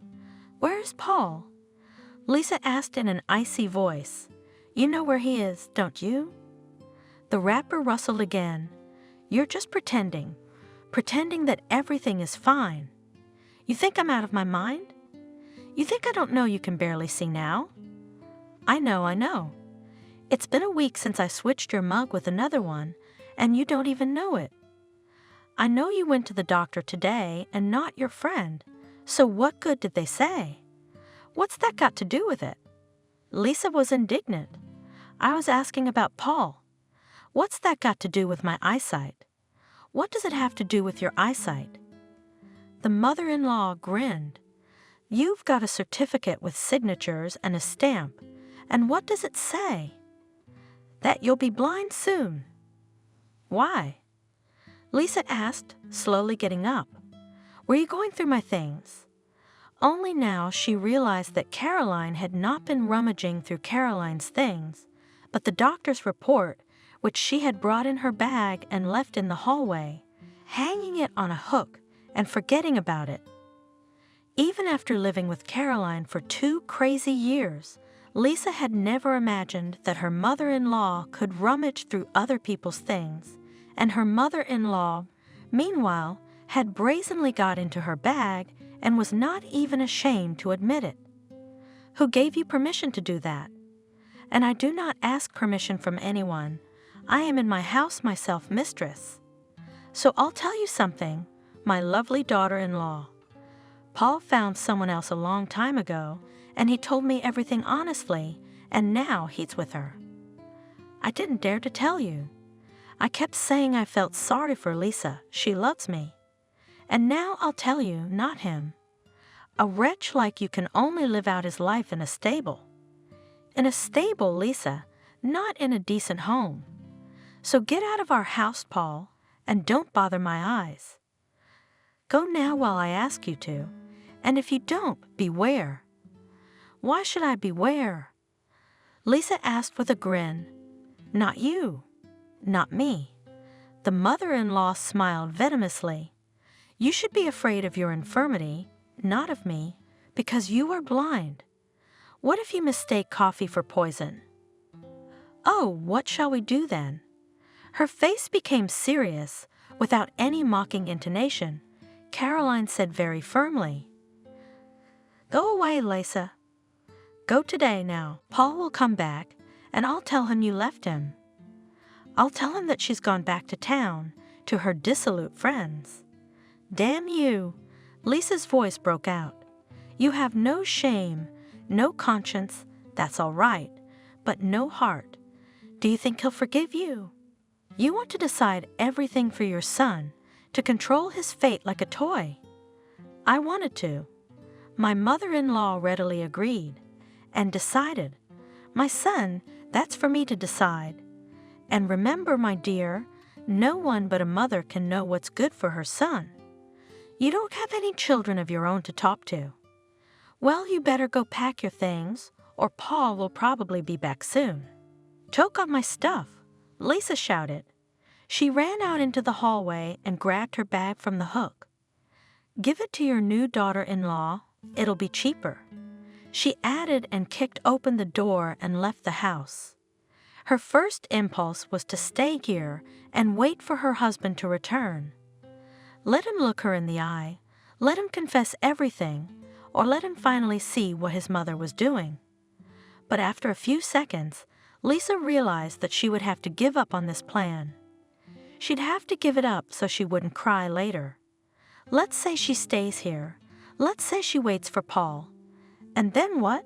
"Where is Paul?" Lisa asked in an icy voice. "You know where he is, don't you?" The wrapper rustled again. "You're just pretending that everything is fine. You think I'm out of my mind? You think I don't know you can barely see now?" I know. It's been a week since I switched your mug with another one, and you don't even know it. I know you went to the doctor today and not your friend, so what good did they say? What's that got to do with it?" Lisa was indignant. "I was asking about Paul. What's that got to do with my eyesight? What does it have to do with your eyesight?" The mother-in-law grinned. "You've got a certificate with signatures and a stamp, and what does it say?" "That you'll be blind soon." "Why?" Lisa asked, slowly getting up. "Were you going through my things?" Only now she realized that Caroline had not been rummaging through Caroline's things, but the doctor's report, which she had brought in her bag and left in the hallway, hanging it on a hook and forgetting about it. Even after living with Caroline for 2 crazy years, Lisa had never imagined that her mother-in-law could rummage through other people's things, and her mother-in-law, meanwhile, had brazenly got into her bag and was not even ashamed to admit it. "Who gave you permission to do that?" "And I do not ask permission from anyone. I am in my house myself, mistress." "So I'll tell you something, my lovely daughter-in-law. Paul found someone else a long time ago, and he told me everything honestly, and now he's with her." "I didn't dare to tell you. I kept saying I felt sorry for Lisa. She loves me. And now I'll tell you, not him. A wretch like you can only live out his life in a stable." "In a stable, Lisa, not in a decent home. So get out of our house, Paul, and don't bother my eyes. Go now while I ask you to, and if you don't, beware." "Why should I beware?" Lisa asked with a grin. "Not you. Not me." The mother-in-law smiled venomously. "You should be afraid of your infirmity, not of me, because you are blind. What if you mistake coffee for poison? Oh, what shall we do then? Her face became serious. Without any mocking intonation, Caroline said very firmly, "Go away, Lisa. Go today now. Paul will come back, and I'll tell him you left him. I'll tell him that she's gone back to town, to her dissolute friends." "Damn you!" Lisa's voice broke out. "You have no shame, no conscience, that's all right, but no heart. Do you think he'll forgive you? You want to decide everything for your son, to control his fate like a toy." I wanted to. My mother-in-law readily agreed, and decided. "My son, that's for me to decide. And remember, my dear, no one but a mother can know what's good for her son. You don't have any children of your own to talk to. Well, you better go pack your things, or Paul will probably be back soon." "Choke on my stuff," Lisa shouted. She ran out into the hallway and grabbed her bag from the hook. "Give it to your new daughter-in-law. It'll be cheaper," she added, and kicked open the door and left the house. Her first impulse was to stay here and wait for her husband to return. Let him look her in the eye, let him confess everything, or let him finally see what his mother was doing. But after a few seconds, Lisa realized that she would have to give up on this plan. She'd have to give it up so she wouldn't cry later. Let's say she stays here. Let's say she waits for Paul. And then what?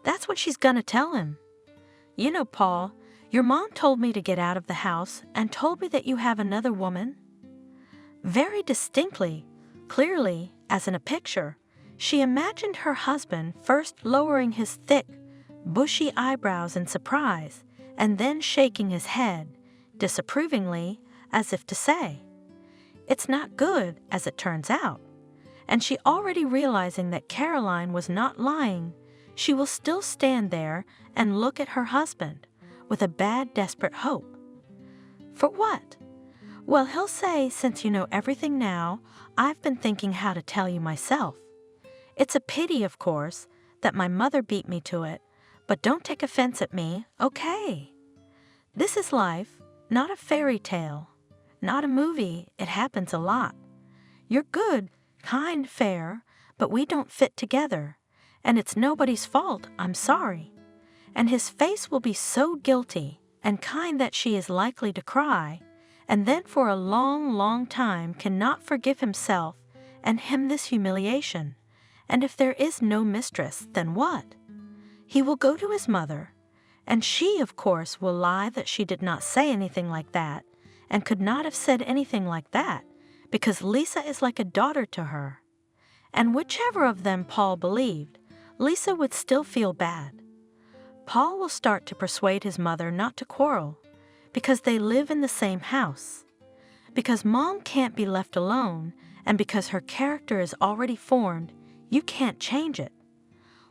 That's what she's gonna tell him. "You know, Paul, your mom told me to get out of the house and told me that you have another woman." Very distinctly, clearly, as in a picture, she imagined her husband first lowering his thick, bushy eyebrows in surprise, and then shaking his head, disapprovingly, as if to say, "It's not good, as it turns out." And she already realizing that Caroline was not lying, she will still stand there and look at her husband with a bad, desperate hope. For what? Well, he'll say, "Since you know everything now, I've been thinking how to tell you myself. It's a pity, of course, that my mother beat me to it, but don't take offense at me, okay? This is life, not a fairy tale, not a movie. It happens a lot. You're good, kind, fair, but we don't fit together, and it's nobody's fault, I'm sorry." And his face will be so guilty and kind that she is likely to cry, and then for a long, long time cannot forgive himself and him this humiliation. And if there is no mistress, then what? He will go to his mother, and she, of course, will lie that she did not say anything like that, and could not have said anything like that, because Lisa is like a daughter to her. And whichever of them Paul believed, Lisa would still feel bad. Paul will start to persuade his mother not to quarrel, because they live in the same house, because Mom can't be left alone, and because her character is already formed, you can't change it.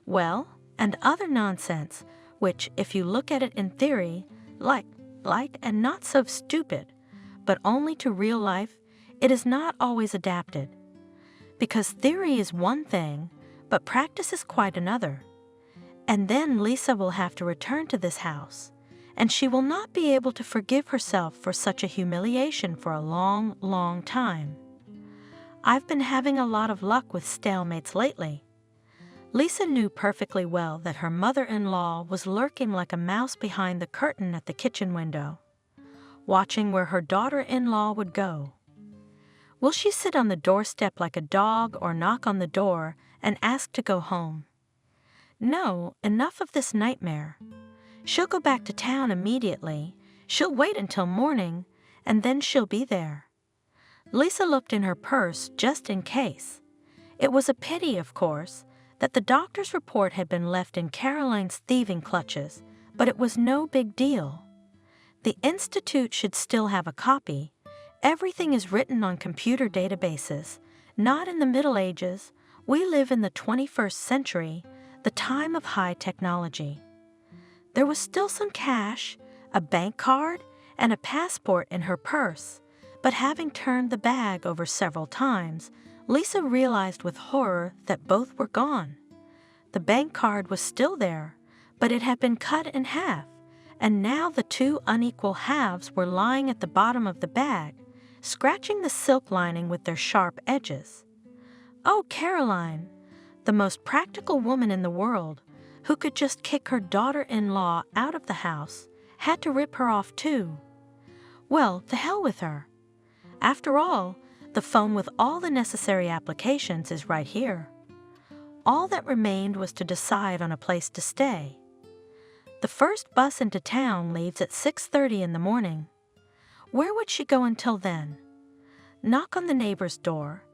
Well, and other nonsense, which, if you look at it in theory, like and not so stupid, but only to real life, it is not always adapted. Because theory is one thing, but practice is quite another. And then Lisa will have to return to this house, and she will not be able to forgive herself for such a humiliation for a long, long time. I've been having a lot of luck with stalemates lately. Lisa knew perfectly well that her mother-in-law was lurking like a mouse behind the curtain at the kitchen window, watching where her daughter-in-law would go. Will she sit on the doorstep like a dog or knock on the door and ask to go home? No, enough of this nightmare. She'll go back to town immediately. She'll wait until morning, and then she'll be there. Lisa looked in her purse just in case. It was a pity, of course, that the doctor's report had been left in Caroline's thieving clutches, but it was no big deal. The Institute should still have a copy. Everything is written on computer databases, not in the Middle Ages. We live in the 21st century, the time of high technology. There was still some cash, a bank card, and a passport in her purse, but having turned the bag over several times, Lisa realized with horror that both were gone. The bank card was still there, but it had been cut in half, and now the two unequal halves were lying at the bottom of the bag, scratching the silk lining with their sharp edges. Oh, Caroline, the most practical woman in the world, who could just kick her daughter-in-law out of the house, had to rip her off too. Well, to hell with her. After all, the phone with all the necessary applications is right here. All that remained was to decide on a place to stay. The first bus into town leaves at 6:30 in the morning. Where would she go until then? Knock on the neighbor's door,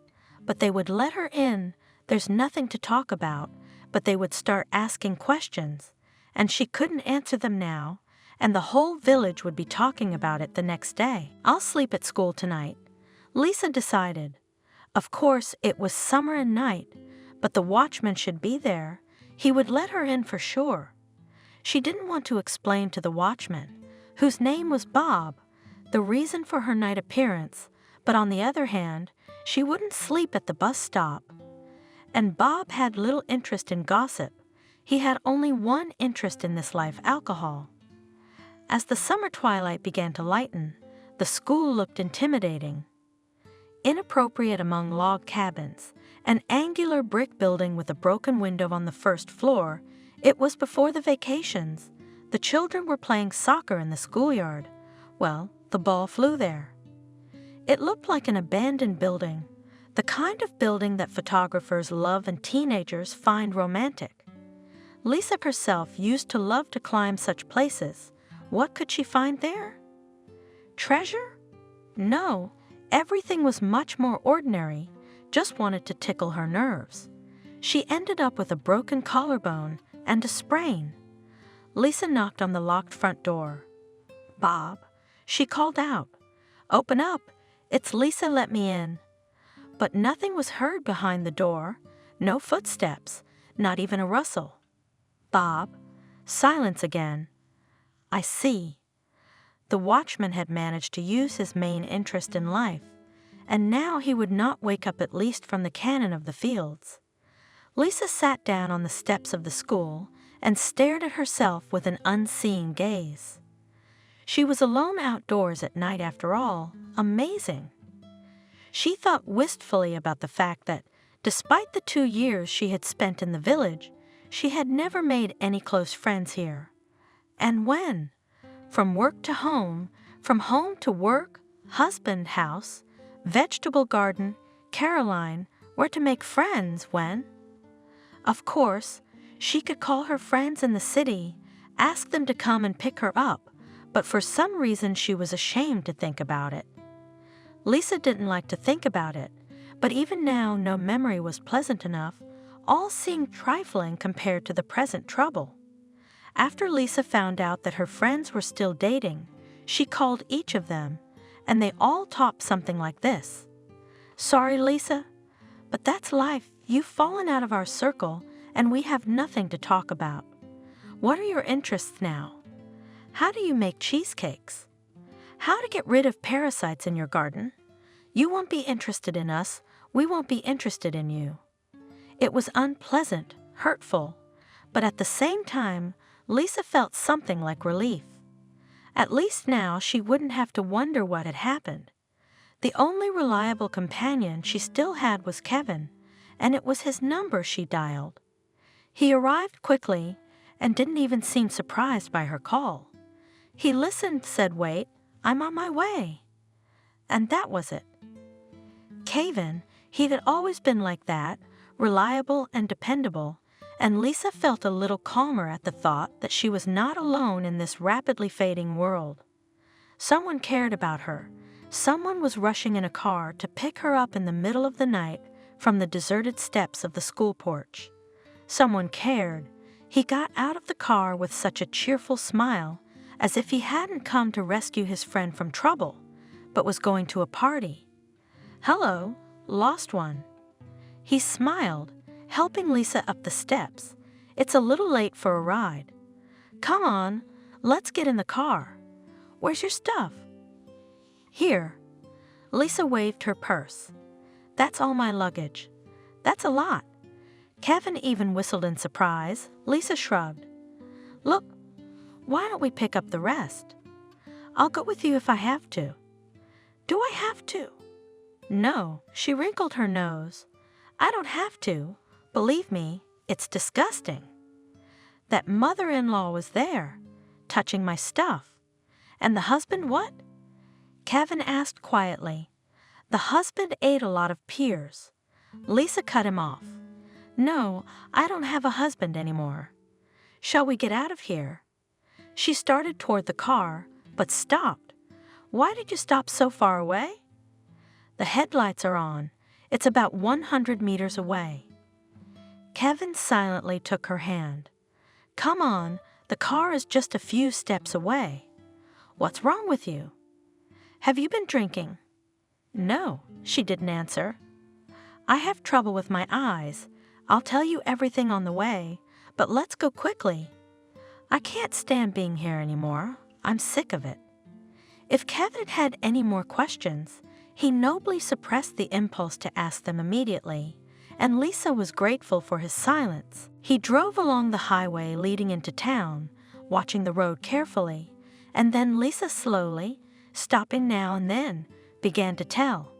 but they would let her in. There's nothing to talk about, but they would start asking questions, and she couldn't answer them now, and the whole village would be talking about it the next day. I'll sleep at school tonight, Lisa decided. Of course, it was summer and night, but the watchman should be there. He would let her in for sure. She didn't want to explain to the watchman, whose name was Bob, the reason for her night appearance, but on the other hand, she wouldn't sleep at the bus stop. And Bob had little interest in gossip. He had only one interest in this life: alcohol. As the summer twilight began to lighten, the school looked intimidating. Inappropriate among log cabins, an angular brick building with a broken window on the first floor, it was before the vacations. The children were playing soccer in the schoolyard. Well, the ball flew there. It looked like an abandoned building, the kind of building that photographers love and teenagers find romantic. Lisa herself used to love to climb such places. What could she find there? Treasure? No, everything was much more ordinary, just wanted to tickle her nerves. She ended up with a broken collarbone and a sprain. Lisa knocked on the locked front door. "Bob," she called out. "Open up, it's Lisa, let me in." But nothing was heard behind the door, no footsteps, not even a rustle. "Bob," silence again. "I see." The watchman had managed to use his main interest in life, and now he would not wake up at least from the cannon of the fields. Lisa sat down on the steps of the school and stared at herself with an unseeing gaze. She was alone outdoors at night after all. Amazing. She thought wistfully about the fact that, despite the 2 years she had spent in the village, she had never made any close friends here. And when? From work to home, from home to work, husband, house, vegetable garden, Caroline, were to make friends when? Of course, she could call her friends in the city, ask them to come and pick her up, but for some reason she was ashamed to think about it. Lisa didn't like to think about it, but even now no memory was pleasant enough. All seemed trifling compared to the present trouble. After Lisa found out that her friends were still dating, she called each of them, and they all talked something like this. "Sorry, Lisa, but that's life. You've fallen out of our circle, and we have nothing to talk about. What are your interests now? How do you make cheesecakes? How to get rid of parasites in your garden? You won't be interested in us, we won't be interested in you." It was unpleasant, hurtful, but at the same time, Lisa felt something like relief. At least now she wouldn't have to wonder what had happened. The only reliable companion she still had was Kevin, and it was his number she dialed. He arrived quickly and didn't even seem surprised by her call. He listened, said, "Wait, I'm on my way." And that was it. Kevin, he had always been like that, reliable and dependable, and Lisa felt a little calmer at the thought that she was not alone in this rapidly fading world. Someone cared about her. Someone was rushing in a car to pick her up in the middle of the night from the deserted steps of the school porch. Someone cared. He got out of the car with such a cheerful smile, as if he hadn't come to rescue his friend from trouble, but was going to a party. "Hello, lost one." He smiled, helping Lisa up the steps. "It's a little late for a ride." "Come on, let's get in the car. Where's your stuff?" "Here." Lisa waved her purse. "That's all my luggage." "That's a lot." Kevin even whistled in surprise. Lisa shrugged. Look, why don't we pick up the rest? I'll go with you if I have to. Do I have to? No, she wrinkled her nose. I don't have to. Believe me, it's disgusting. That mother-in-law was there, touching my stuff. And the husband what? Kevin asked quietly. The husband ate a lot of pears. Lisa cut him off. No, I don't have a husband anymore. Shall we get out of here? She started toward the car, but stopped. Why did you stop so far away? The headlights are on. It's about 100 meters away. Kevin silently took her hand. Come on, the car is just a few steps away. What's wrong with you? Have you been drinking? No, she didn't answer. I have trouble with my eyes. I'll tell you everything on the way, but let's go quickly. I can't stand being here anymore. I'm sick of it. If Kevin had any more questions, he nobly suppressed the impulse to ask them immediately, and Lisa was grateful for his silence. He drove along the highway leading into town, watching the road carefully, and then Lisa slowly, stopping now and then, began to tell.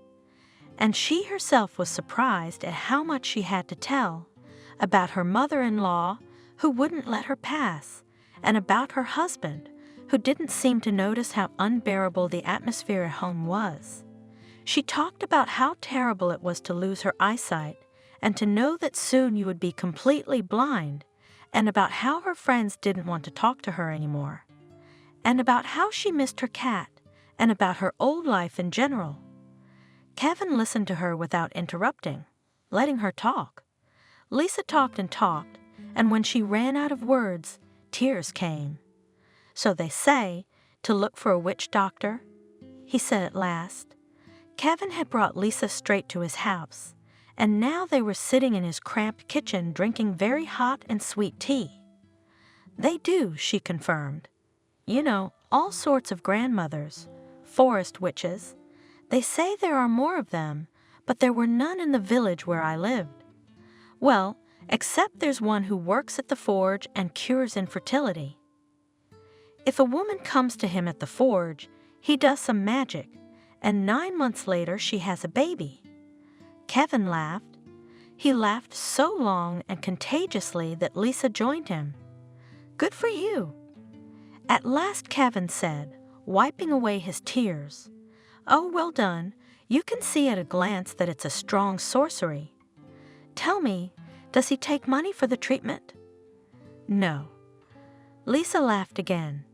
And she herself was surprised at how much she had to tell about her mother-in-law, who wouldn't let her pass, and about her husband, who didn't seem to notice how unbearable the atmosphere at home was. She talked about how terrible it was to lose her eyesight and to know that soon you would be completely blind, and about how her friends didn't want to talk to her anymore, and about how she missed her cat, and about her old life in general. Kevin listened to her without interrupting, letting her talk. Lisa talked, and when she ran out of words, tears came. So they say, to look for a witch doctor, he said at last. Kevin had brought Lisa straight to his house, and now they were sitting in his cramped kitchen drinking very hot and sweet tea. They do, she confirmed. You know, all sorts of grandmothers, forest witches. They say there are more of them, but there were none in the village where I lived. Well, except there's one who works at the forge and cures infertility. If a woman comes to him at the forge, he does some magic, and 9 months later she has a baby. Kevin laughed. He laughed so long and contagiously that Lisa joined him. Good for you. At last Kevin said, wiping away his tears, Oh, well done. You can see at a glance that it's a strong sorcery. Tell me, does he take money for the treatment? No. Lisa laughed again.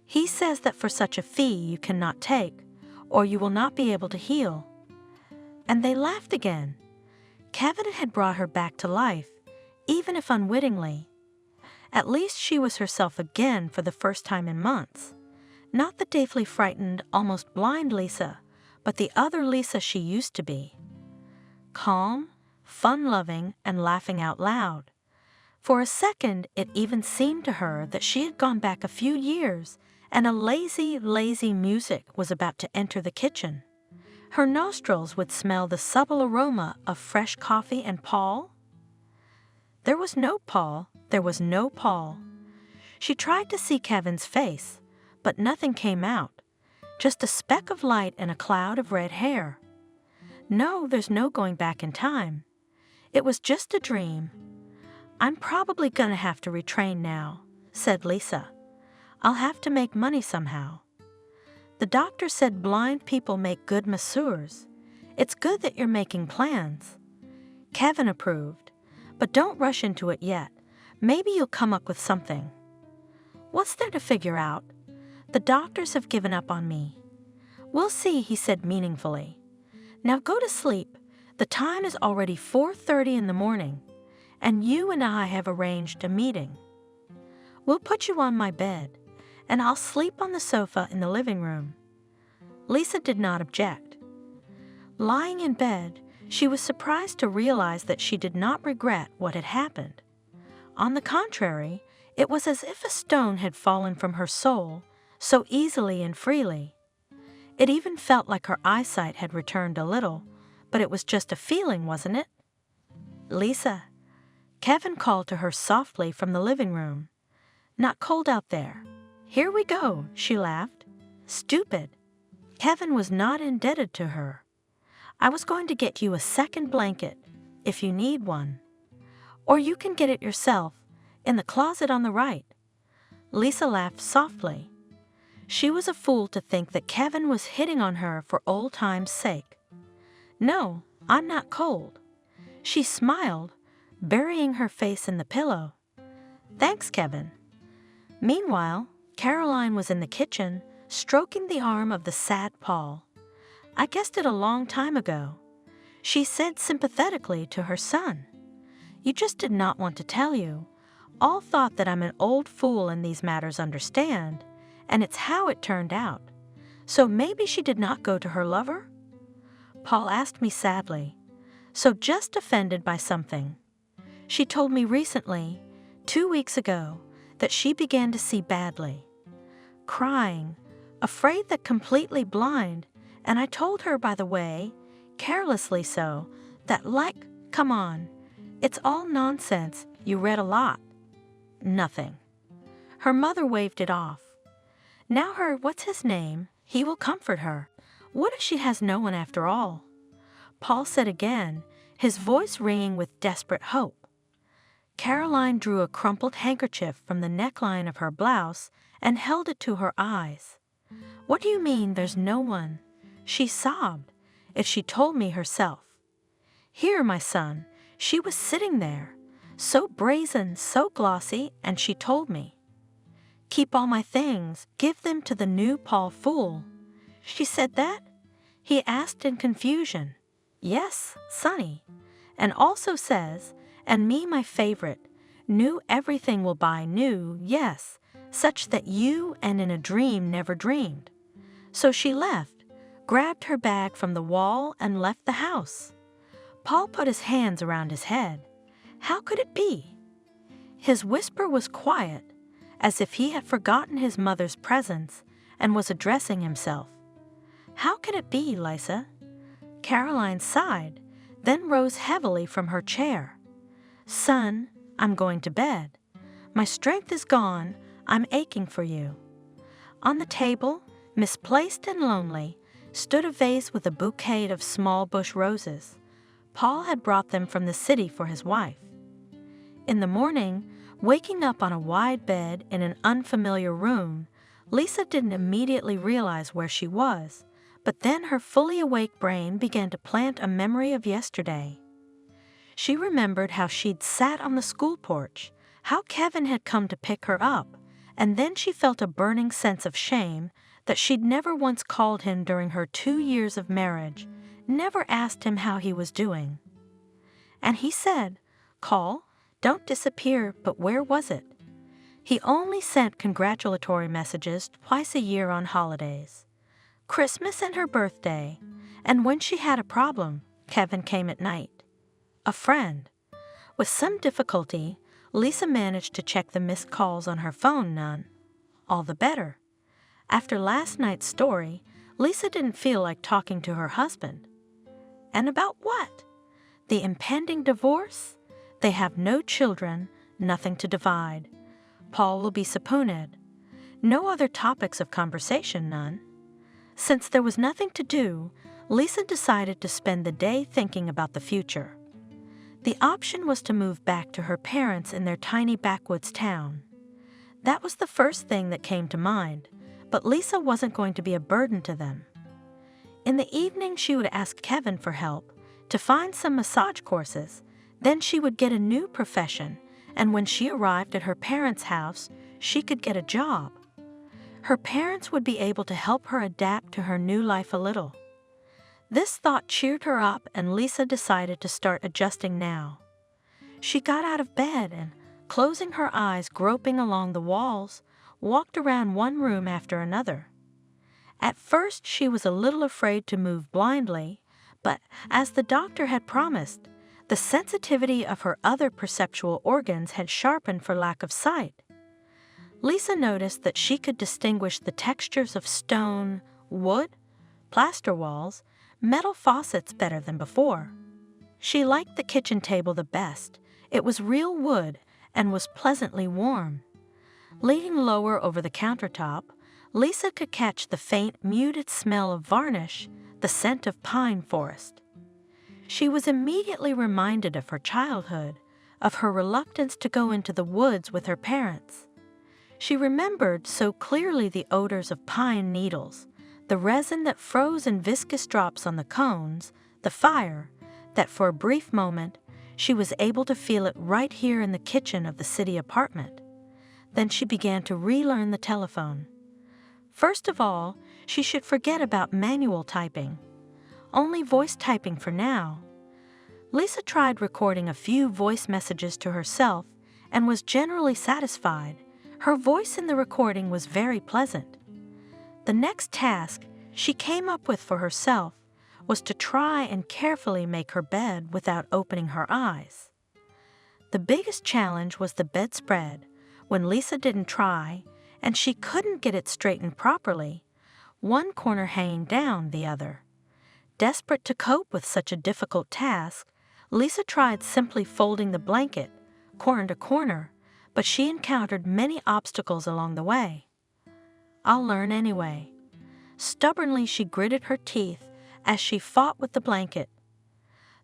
He says that for such a fee you cannot take, or you will not be able to heal. And they laughed again. Kevin had brought her back to life, even if unwittingly. At least she was herself again for the first time in months. Not the deathly frightened, almost blind Lisa, but the other Lisa she used to be. Calm, fun-loving, and laughing out loud. For a second, it even seemed to her that she had gone back a few years, and a lazy, lazy music was about to enter the kitchen. Her nostrils would smell the subtle aroma of fresh coffee and Paul. There was no Paul. There was no Paul. She tried to see Kevin's face, but nothing came out, just a speck of light and a cloud of red hair. No, there's no going back in time. It was just a dream. I'm probably gonna have to retrain now, said Lisa. I'll have to make money somehow. The doctor said blind people make good masseurs. It's good that you're making plans. Kevin approved, but don't rush into it yet. Maybe you'll come up with something. What's there to figure out? The doctors have given up on me. We'll see, he said meaningfully. Now go to sleep. The time is already 4:30 in the morning, and you and I have arranged a meeting. We'll put you on my bed, and I'll sleep on the sofa in the living room. Lisa did not object. Lying in bed, she was surprised to realize that she did not regret what had happened. On the contrary, it was as if a stone had fallen from her soul, so easily and freely. It even felt like her eyesight had returned a little, but it was just a feeling, wasn't it? Lisa, Kevin called to her softly from the living room. "Not cold out there." "Here we go," she laughed. "Stupid." Kevin was not indebted to her. "I was going to get you a second blanket, if you need one. Or you can get it yourself, in the closet on the right." Lisa laughed softly. She was a fool to think that Kevin was hitting on her for old times' sake. "No, I'm not cold." She smiled, burying her face in the pillow. "Thanks, Kevin." Meanwhile, Caroline was in the kitchen, stroking the arm of the sad Paul. "I guessed it a long time ago," she said sympathetically to her son. "You just did not want to tell you. All thought that I'm an old fool in these matters, understand, and it's how it turned out. So maybe she did not go to her lover?" Paul asked me sadly. "So just offended by something. She told me recently, 2 weeks ago, that she began to see badly. Crying, afraid that completely blind, and I told her, by the way, carelessly so, that come on, it's all nonsense, you read a lot." "Nothing." Her mother waved it off. "Now her what's his name, he will comfort her. What if she has no one after all?" Paul said again, his voice ringing with desperate hope. Caroline drew a crumpled handkerchief from the neckline of her blouse and held it to her eyes. "What do you mean there's no one?" she sobbed. "If she told me herself." "Here, my son, she was sitting there, so brazen, so glossy, and she told me." "Keep all my things, give them to the new Paul fool." "She said that?" he asked in confusion. "Yes, sonny. And also says, and me my favorite, new everything will buy new, yes, such that you and in a dream never dreamed." So she left, grabbed her bag from the wall and left the house. Paul put his hands around his head. How could it be? His whisper was quiet, as if he had forgotten his mother's presence and was addressing himself. "How can it be, Lisa?" Caroline sighed, then rose heavily from her chair. "Son, I'm going to bed. My strength is gone, I'm aching for you." On the table, misplaced and lonely, stood a vase with a bouquet of small bush roses. Paul had brought them from the city for his wife. In the morning, waking up on a wide bed in an unfamiliar room, Lisa didn't immediately realize where she was, but then her fully awake brain began to plant a memory of yesterday. She remembered how she'd sat on the school porch, how Kevin had come to pick her up, and then she felt a burning sense of shame that she'd never once called him during her 2 years of marriage, never asked him how he was doing. And he said, "Call, don't disappear," but where was it? He only sent congratulatory messages twice a year on holidays. Christmas and her birthday, and when she had a problem, Kevin came at night. A friend. With some difficulty, Lisa managed to check the missed calls on her phone. None. All the better. After last night's story, Lisa didn't feel like talking to her husband. And about what? The impending divorce? They have no children, nothing to divide. Paul will be subpoenaed. No other topics of conversation, none. Since there was nothing to do, Lisa decided to spend the day thinking about the future. The option was to move back to her parents in their tiny backwoods town. That was the first thing that came to mind, but Lisa wasn't going to be a burden to them. In the evening, she would ask Kevin for help to find some massage courses. Then she would get a new profession, and when she arrived at her parents' house, she could get a job. Her parents would be able to help her adapt to her new life a little. This thought cheered her up, and Lisa decided to start adjusting now. She got out of bed and, closing her eyes, groping along the walls, walked around one room after another. At first, she was a little afraid to move blindly, but as the doctor had promised, the sensitivity of her other perceptual organs had sharpened for lack of sight. Lisa noticed that she could distinguish the textures of stone, wood, plaster walls, metal faucets better than before. She liked the kitchen table the best. It was real wood and was pleasantly warm. Leaning lower over the countertop, Lisa could catch the faint, muted smell of varnish, the scent of pine forest. She was immediately reminded of her childhood, of her reluctance to go into the woods with her parents. She remembered so clearly the odors of pine needles, the resin that froze in viscous drops on the cones, the fire, that for a brief moment she was able to feel it right here in the kitchen of the city apartment. Then she began to relearn the telephone. First of all, she should forget about manual typing. Only voice typing for now. Lisa tried recording a few voice messages to herself and was generally satisfied. Her voice in the recording was very pleasant. The next task she came up with for herself was to try and carefully make her bed without opening her eyes. The biggest challenge was the bedspread. When Lisa didn't try, and she couldn't get it straightened properly, one corner hanging down the other. Desperate to cope with such a difficult task, Lisa tried simply folding the blanket, corner to corner, but she encountered many obstacles along the way. "I'll learn anyway." Stubbornly, she gritted her teeth as she fought with the blanket.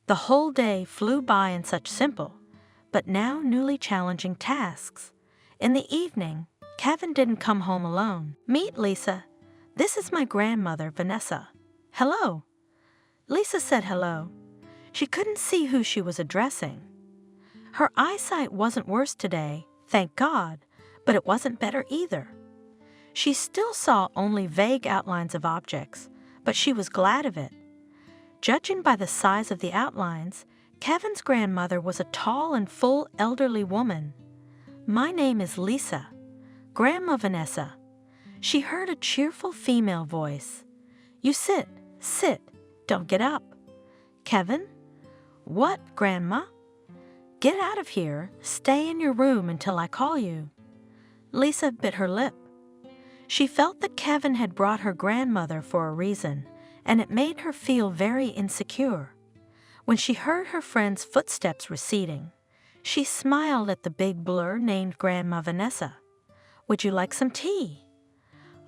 The whole day flew by in such simple, but now newly challenging tasks. In the evening, Kevin didn't come home alone. "Meet Lisa. This is my grandmother, Vanessa." "Hello." Lisa said hello. She couldn't see who she was addressing. Her eyesight wasn't worse today, thank God, but it wasn't better either. She still saw only vague outlines of objects, but she was glad of it. Judging by the size of the outlines, Kevin's grandmother was a tall and full elderly woman. "My name is Lisa. Grandma Vanessa." She heard a cheerful female voice. "You sit, don't get up." "Kevin?" "What, Grandma?" "Get out of here. Stay in your room until I call you." Lisa bit her lip. She felt that Kevin had brought her grandmother for a reason, and it made her feel very insecure. When she heard her friend's footsteps receding, she smiled at the big blur named Grandma Vanessa. "Would you like some tea?"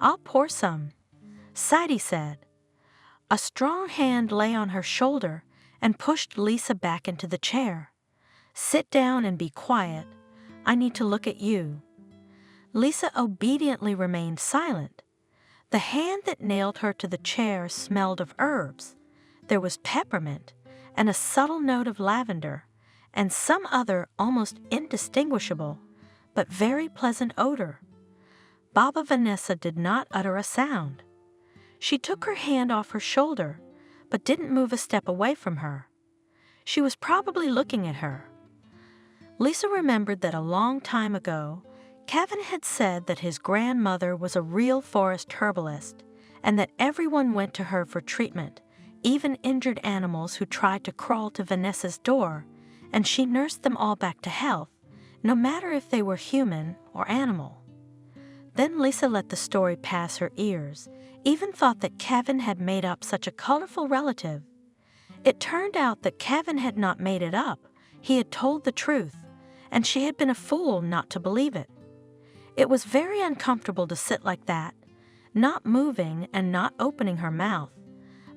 "I'll pour some," Sadie said. A strong hand lay on her shoulder and pushed Lisa back into the chair. "Sit down and be quiet. I need to look at you." Lisa obediently remained silent. The hand that nailed her to the chair smelled of herbs. There was peppermint and a subtle note of lavender and some other almost indistinguishable but very pleasant odor. Baba Vanessa did not utter a sound. She took her hand off her shoulder but didn't move a step away from her. She was probably looking at her. Lisa remembered that a long time ago, Kevin had said that his grandmother was a real forest herbalist and that everyone went to her for treatment, even injured animals who tried to crawl to Vanessa's door, and she nursed them all back to health, no matter if they were human or animal. Then Lisa let the story pass her ears, even thought that Kevin had made up such a colorful relative. It turned out that Kevin had not made it up. He had told the truth, and she had been a fool not to believe it. It was very uncomfortable to sit like that, not moving and not opening her mouth.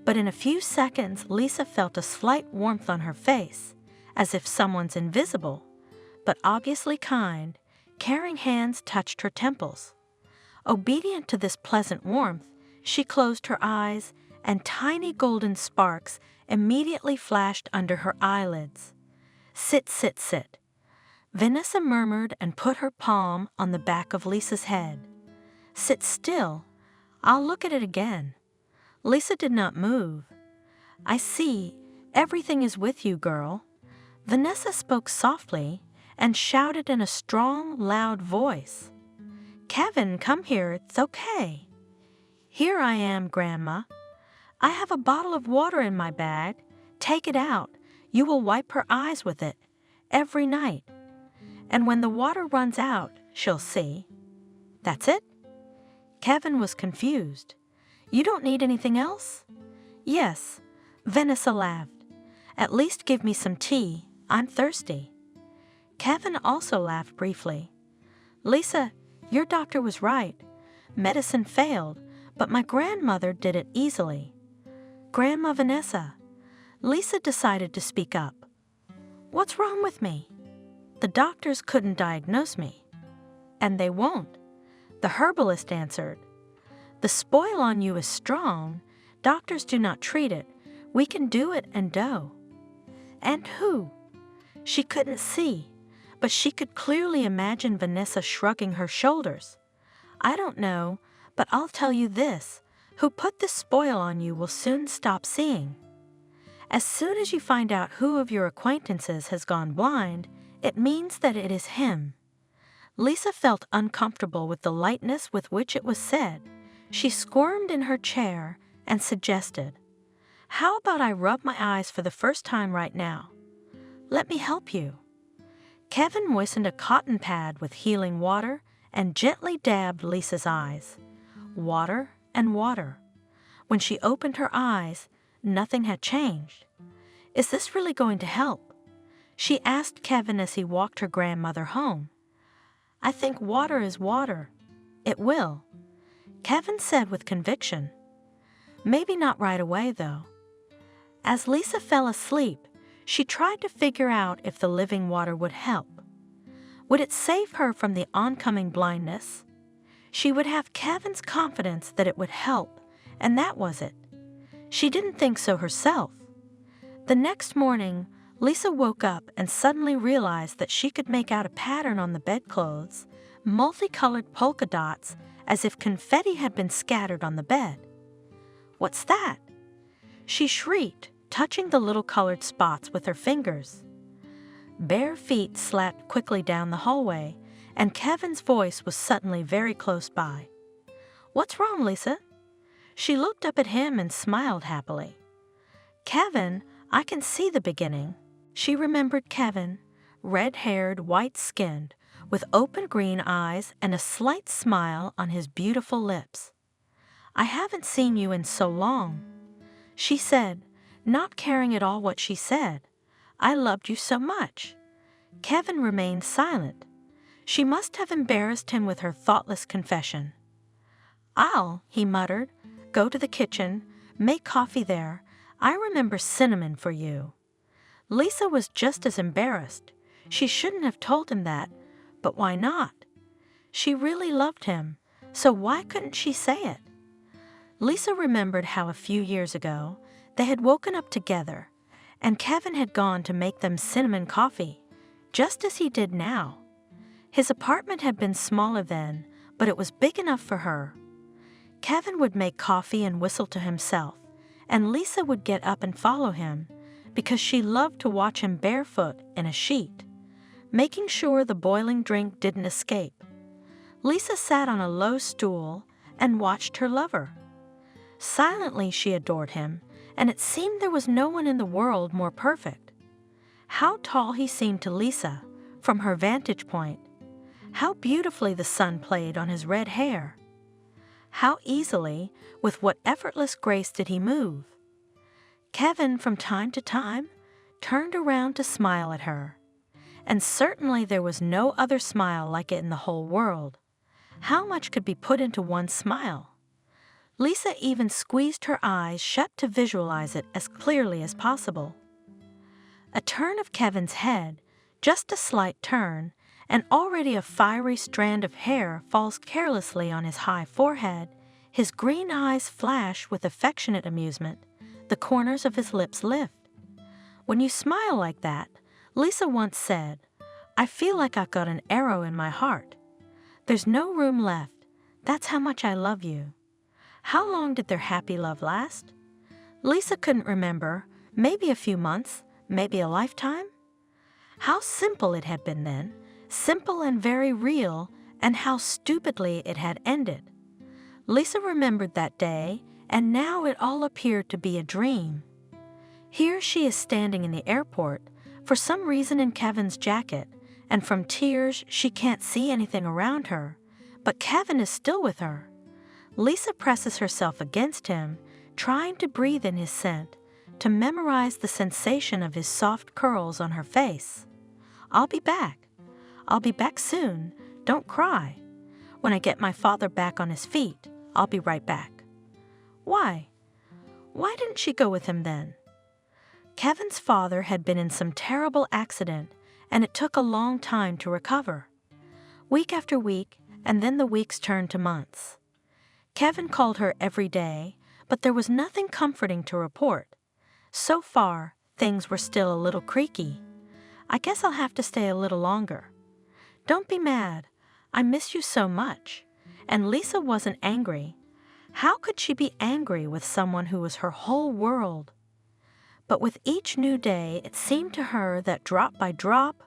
But in a few seconds, Lisa felt a slight warmth on her face, as if someone's invisible, but obviously kind, caring hands touched her temples. Obedient to this pleasant warmth, she closed her eyes, and tiny golden sparks immediately flashed under her eyelids. "Sit, sit, sit." Vanessa murmured and put her palm on the back of Lisa's head. "Sit still. I'll look at it again." Lisa did not move. "I see. Everything is with you, girl." Vanessa spoke softly and shouted in a strong, loud voice. "Kevin, come here. It's okay." "Here I am, Grandma. I have a bottle of water in my bag. Take it out. You will wipe her eyes with it every night. And when the water runs out, she'll see." "That's it?" Kevin was confused. "You don't need anything else?" "Yes." Vanessa laughed. "At least give me some tea. I'm thirsty." Kevin also laughed briefly. Lisa, your doctor was right. Medicine failed, but my grandmother did it easily. Grandma Vanessa. Lisa decided to speak up. What's wrong with me? The doctors couldn't diagnose me. And they won't. The herbalist answered. The spoil on you is strong. Doctors do not treat it. We can do it and do. And who? She couldn't see, but she could clearly imagine Vanessa shrugging her shoulders. I don't know, but I'll tell you this. Who put this spoil on you will soon stop seeing. As soon as you find out who of your acquaintances has gone blind, it means that it is him. Lisa felt uncomfortable with the lightness with which it was said. She squirmed in her chair and suggested, How about I rub my eyes for the first time right now? Let me help you. Kevin moistened a cotton pad with healing water and gently dabbed Lisa's eyes. Water and water. When she opened her eyes, nothing had changed. Is this really going to help? She asked Kevin as he walked her grandmother home. I think water is water. It will. Kevin said with conviction. Maybe not right away, though. As Lisa fell asleep, she tried to figure out if the living water would help. Would it save her from the oncoming blindness? She would have Kevin's confidence that it would help, and that was it. She didn't think so herself. The next morning, Lisa woke up and suddenly realized that she could make out a pattern on the bedclothes, multicolored polka dots, as if confetti had been scattered on the bed. What's that? She shrieked, touching the little colored spots with her fingers. Bare feet slapped quickly down the hallway, and Kevin's voice was suddenly very close by. What's wrong, Lisa? She looked up at him and smiled happily. Kevin, I can see the beginning. She remembered Kevin, red-haired, white-skinned, with open green eyes and a slight smile on his beautiful lips. I haven't seen you in so long, she said, not caring at all what she said. I loved you so much. Kevin remained silent. She must have embarrassed him with her thoughtless confession. I'll, he muttered, go to the kitchen, make coffee there. I remember cinnamon for you. Lisa was just as embarrassed. She shouldn't have told him that, but why not? She really loved him, so why couldn't she say it? Lisa remembered how a few years ago they had woken up together, and Kevin had gone to make them cinnamon coffee, just as he did now. His apartment had been smaller then, but it was big enough for her. Kevin would make coffee and whistle to himself, and Lisa would get up and follow him, because she loved to watch him barefoot in a sheet, making sure the boiling drink didn't escape. Lisa sat on a low stool and watched her lover. Silently she adored him, and it seemed there was no one in the world more perfect. How tall he seemed to Lisa, from her vantage point. How beautifully the sun played on his red hair. How easily, with what effortless grace did he move. Kevin, from time to time, turned around to smile at her. And certainly there was no other smile like it in the whole world. How much could be put into one smile? Lisa even squeezed her eyes shut to visualize it as clearly as possible. A turn of Kevin's head, just a slight turn, and already a fiery strand of hair falls carelessly on his high forehead. His green eyes flash with affectionate amusement. The corners of his lips lift. When you smile like that, Lisa once said, I feel like I've got an arrow in my heart. There's no room left. That's how much I love you. How long did their happy love last? Lisa couldn't remember. Maybe a few months, maybe a lifetime. How simple it had been then, simple and very real, and how stupidly it had ended. Lisa remembered that day, and now it all appeared to be a dream. Here she is standing in the airport, for some reason in Kevin's jacket, and from tears she can't see anything around her, but Kevin is still with her. Lisa presses herself against him, trying to breathe in his scent, to memorize the sensation of his soft curls on her face. I'll be back. I'll be back soon. Don't cry. When I get my father back on his feet, I'll be right back." Why? Why didn't she go with him then? Kevin's father had been in some terrible accident, and it took a long time to recover. Week after week, and then the weeks turned to months. Kevin called her every day, but there was nothing comforting to report. So far, things were still a little creaky. "I guess I'll have to stay a little longer." "Don't be mad. I miss you so much." And Lisa wasn't angry. How could she be angry with someone who was her whole world? But with each new day, it seemed to her that drop by drop,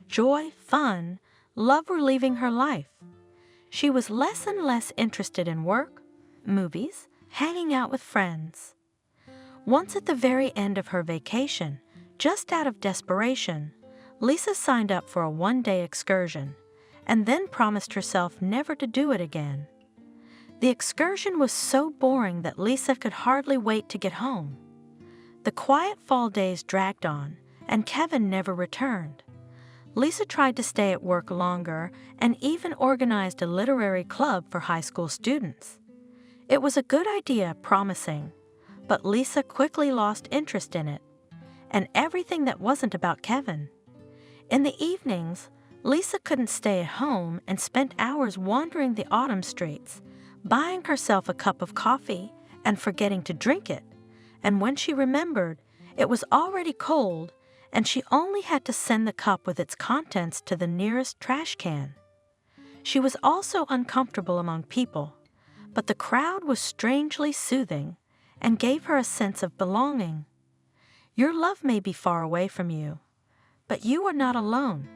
joy, fun, love were leaving her life. She was less and less interested in work, movies, hanging out with friends. Once at the very end of her vacation, just out of desperation, Lisa signed up for a one-day excursion and then promised herself never to do it again. The excursion was so boring that Lisa could hardly wait to get home. The quiet fall days dragged on, and Kevin never returned. Lisa tried to stay at work longer and even organized a literary club for high school students. It was a good idea, promising, but Lisa quickly lost interest in it, and everything that wasn't about Kevin. In the evenings, Lisa couldn't stay at home and spent hours wandering the autumn streets, buying herself a cup of coffee and forgetting to drink it. And when she remembered, it was already cold, and she only had to send the cup with its contents to the nearest trash can. She was also uncomfortable among people, but the crowd was strangely soothing and gave her a sense of belonging. Your love may be far away from you, but you are not alone.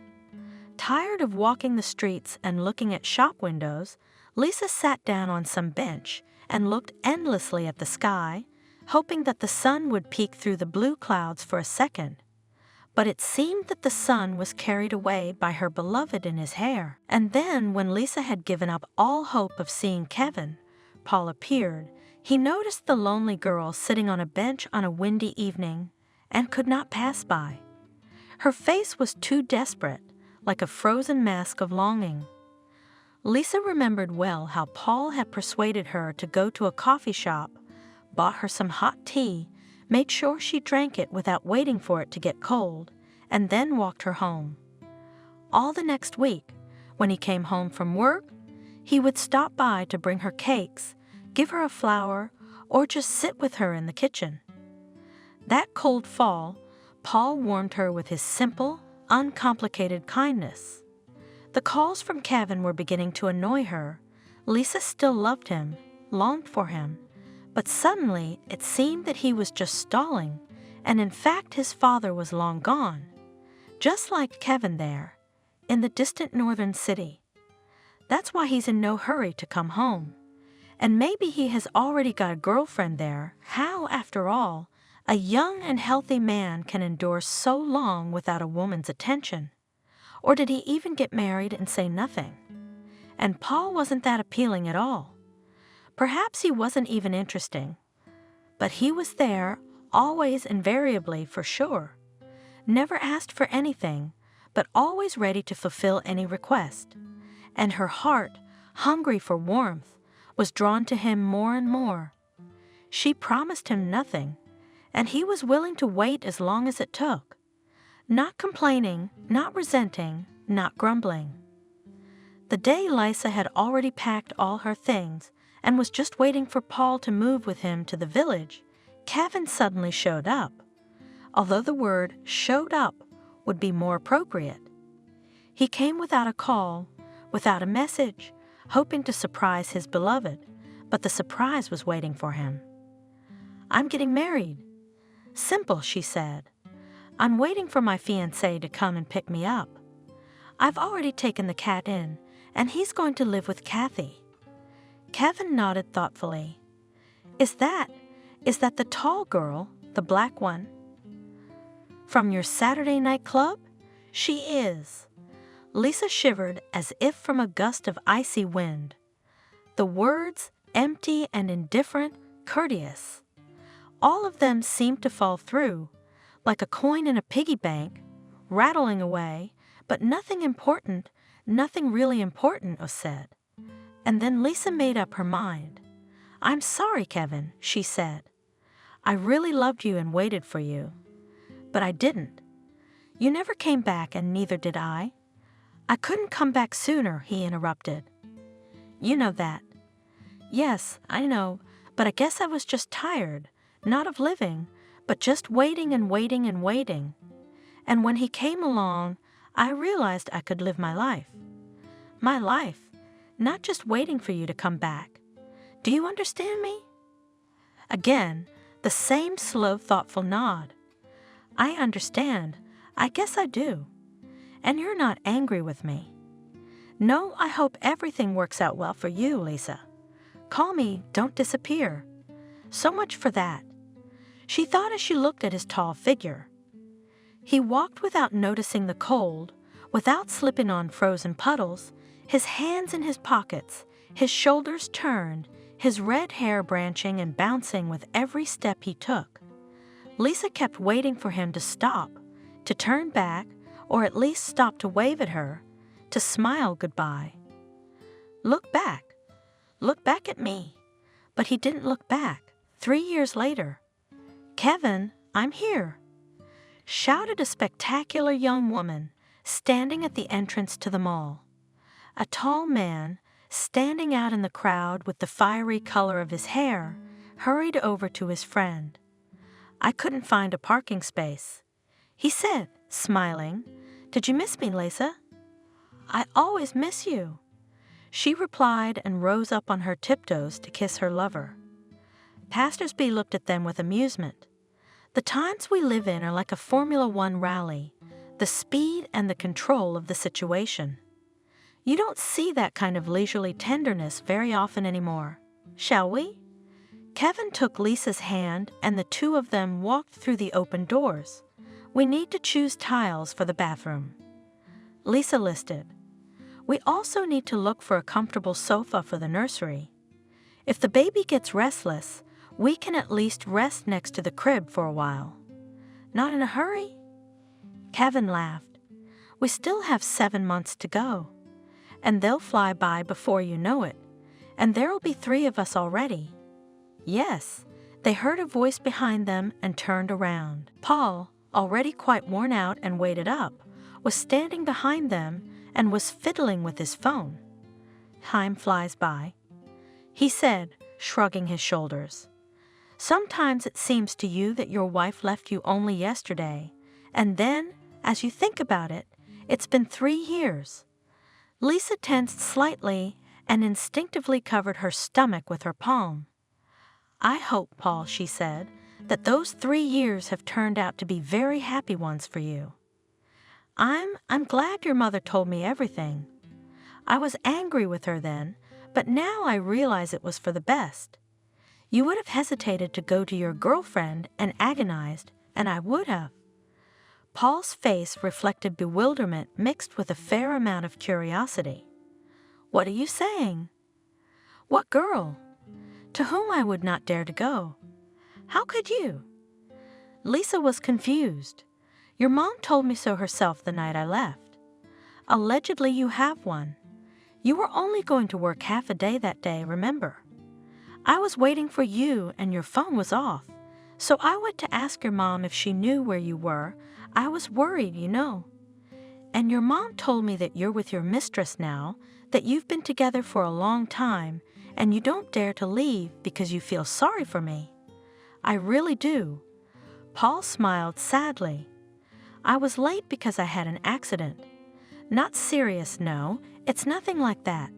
Tired of walking the streets and looking at shop windows, Lisa sat down on some bench and looked endlessly at the sky, hoping that the sun would peek through the blue clouds for a second. But it seemed that the sun was carried away by her beloved in his hair. And then, when Lisa had given up all hope of seeing Kevin, Paul appeared. He noticed the lonely girl sitting on a bench on a windy evening and could not pass by. Her face was too desperate, like a frozen mask of longing. Lisa remembered well how Paul had persuaded her to go to a coffee shop, bought her some hot tea, made sure she drank it without waiting for it to get cold, and then walked her home. All the next week, when he came home from work, he would stop by to bring her cakes, give her a flower, or just sit with her in the kitchen. That cold fall, Paul warmed her with his simple, uncomplicated kindness. The calls from Kevin were beginning to annoy her. Lisa still loved him, longed for him, but suddenly it seemed that he was just stalling, and in fact his father was long gone, just like Kevin there, in the distant northern city. That's why he's in no hurry to come home. And maybe he has already got a girlfriend there. How, after all, a young and healthy man can endure so long without a woman's attention? Or did he even get married and say nothing? And Paul wasn't that appealing at all. Perhaps he wasn't even interesting. But he was there, always, invariably, for sure. Never asked for anything, but always ready to fulfill any request. And her heart, hungry for warmth, was drawn to him more and more. She promised him nothing, and he was willing to wait as long as it took. Not complaining, not resenting, not grumbling. The day Lisa had already packed all her things and was just waiting for Paul to move with him to the village, Kevin suddenly showed up, although the word "showed up" would be more appropriate. He came without a call, without a message, hoping to surprise his beloved, but the surprise was waiting for him. "I'm getting married." "Simple," she said. "I'm waiting for my fiancé to come and pick me up. I've already taken the cat in, and he's going to live with Kathy." Kevin nodded thoughtfully. Is that the tall girl, the black one? From your Saturday night club? She is." Lisa shivered as if from a gust of icy wind. The words, empty and indifferent, courteous. All of them seemed to fall through, like a coin in a piggy bank, rattling away, but nothing important, Nothing really important was said. And then Lisa made up her mind. "I'm sorry, Kevin," she said. "I really loved you and waited for you. But I didn't. You never came back and neither did I." "I couldn't come back sooner," he interrupted. "You know that." "Yes, I know, but I guess I was just tired, not of living, but just waiting and waiting and waiting. And when he came along, I realized I could live my life. My life, not just waiting for you to come back. Do you understand me?" Again, the same slow, thoughtful nod. "I understand. I guess I do. And you're not angry with me." "No, I hope everything works out well for you, Lisa. Call me, don't disappear. So much for that." She thought as she looked at his tall figure. He walked without noticing the cold, without slipping on frozen puddles, his hands in his pockets, his shoulders turned, his red hair branching and bouncing with every step he took. Lisa kept waiting for him to stop, to turn back, or at least stop to wave at her, to smile goodbye. Look back at me." But he didn't look back. 3 years later, "Kevin, I'm here," shouted a spectacular young woman standing at the entrance to the mall. A tall man, standing out in the crowd with the fiery color of his hair, hurried over to his friend. "I couldn't find a parking space," he said, smiling. "Did you miss me, Lisa?" "I always miss you," she replied and rose up on her tiptoes to kiss her lover. Passersby looked at them with amusement. The times we live in are like a Formula One rally, the speed and the control of the situation. You don't see that kind of leisurely tenderness very often anymore. Shall we? Kevin took Lisa's hand and the two of them walked through the open doors. "We need to choose tiles for the bathroom," Lisa listed. "We also need to look for a comfortable sofa for the nursery. If the baby gets restless, we can at least rest next to the crib for a while." "Not in a hurry?" Kevin laughed. "We still have 7 months to go. And they'll fly by before you know it. And there'll be 3 of us already." "Yes." They heard a voice behind them and turned around. Paul, already quite worn out and weighted up, was standing behind them and was fiddling with his phone. "Time flies by," he said, shrugging his shoulders. "Sometimes it seems to you that your wife left you only yesterday, and then, as you think about it, it's been 3 years. Lisa tensed slightly and instinctively covered her stomach with her palm. "I hope, Paul," she said, "that those 3 years have turned out to be very happy ones for you." I'm glad your mother told me everything. I was angry with her then, but now I realize it was for the best. You would have hesitated to go to your girlfriend and agonized, and I would have." Paul's face reflected bewilderment mixed with a fair amount of curiosity. "What are you saying?" "What girl? To whom I would not dare to go. How could you?" Lisa was confused. "Your mom told me so herself the night I left. Allegedly you have one. You were only going to work half a day that day, remember? I was waiting for you and your phone was off, so I went to ask your mom if she knew where you were. I was worried, you know. And your mom told me that you're with your mistress now, that you've been together for a long time, and you don't dare to leave because you feel sorry for me. I really do." Paul smiled sadly. "I was late because I had an accident. Not serious, no, it's nothing like that.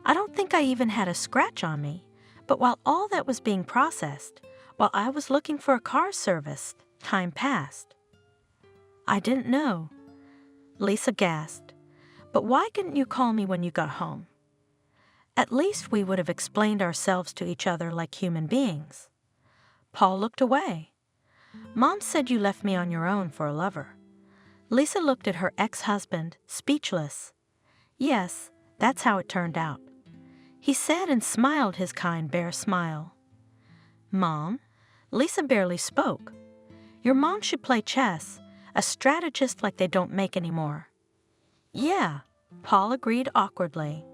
I don't think I even had a scratch on me, but while all that was being processed, while I was looking for a car service, time passed." "I didn't know," Lisa gasped. "But why didn't you call me when you got home? At least we would have explained ourselves to each other like human beings." Paul looked away. "Mom said you left me on your own for a lover." Lisa looked at her ex-husband, speechless. "Yes, that's how it turned out," he said and smiled his kind bear smile. "Mom?" Lisa barely spoke. "Your mom should play chess, a strategist like they don't make anymore." "Yeah," Paul agreed awkwardly.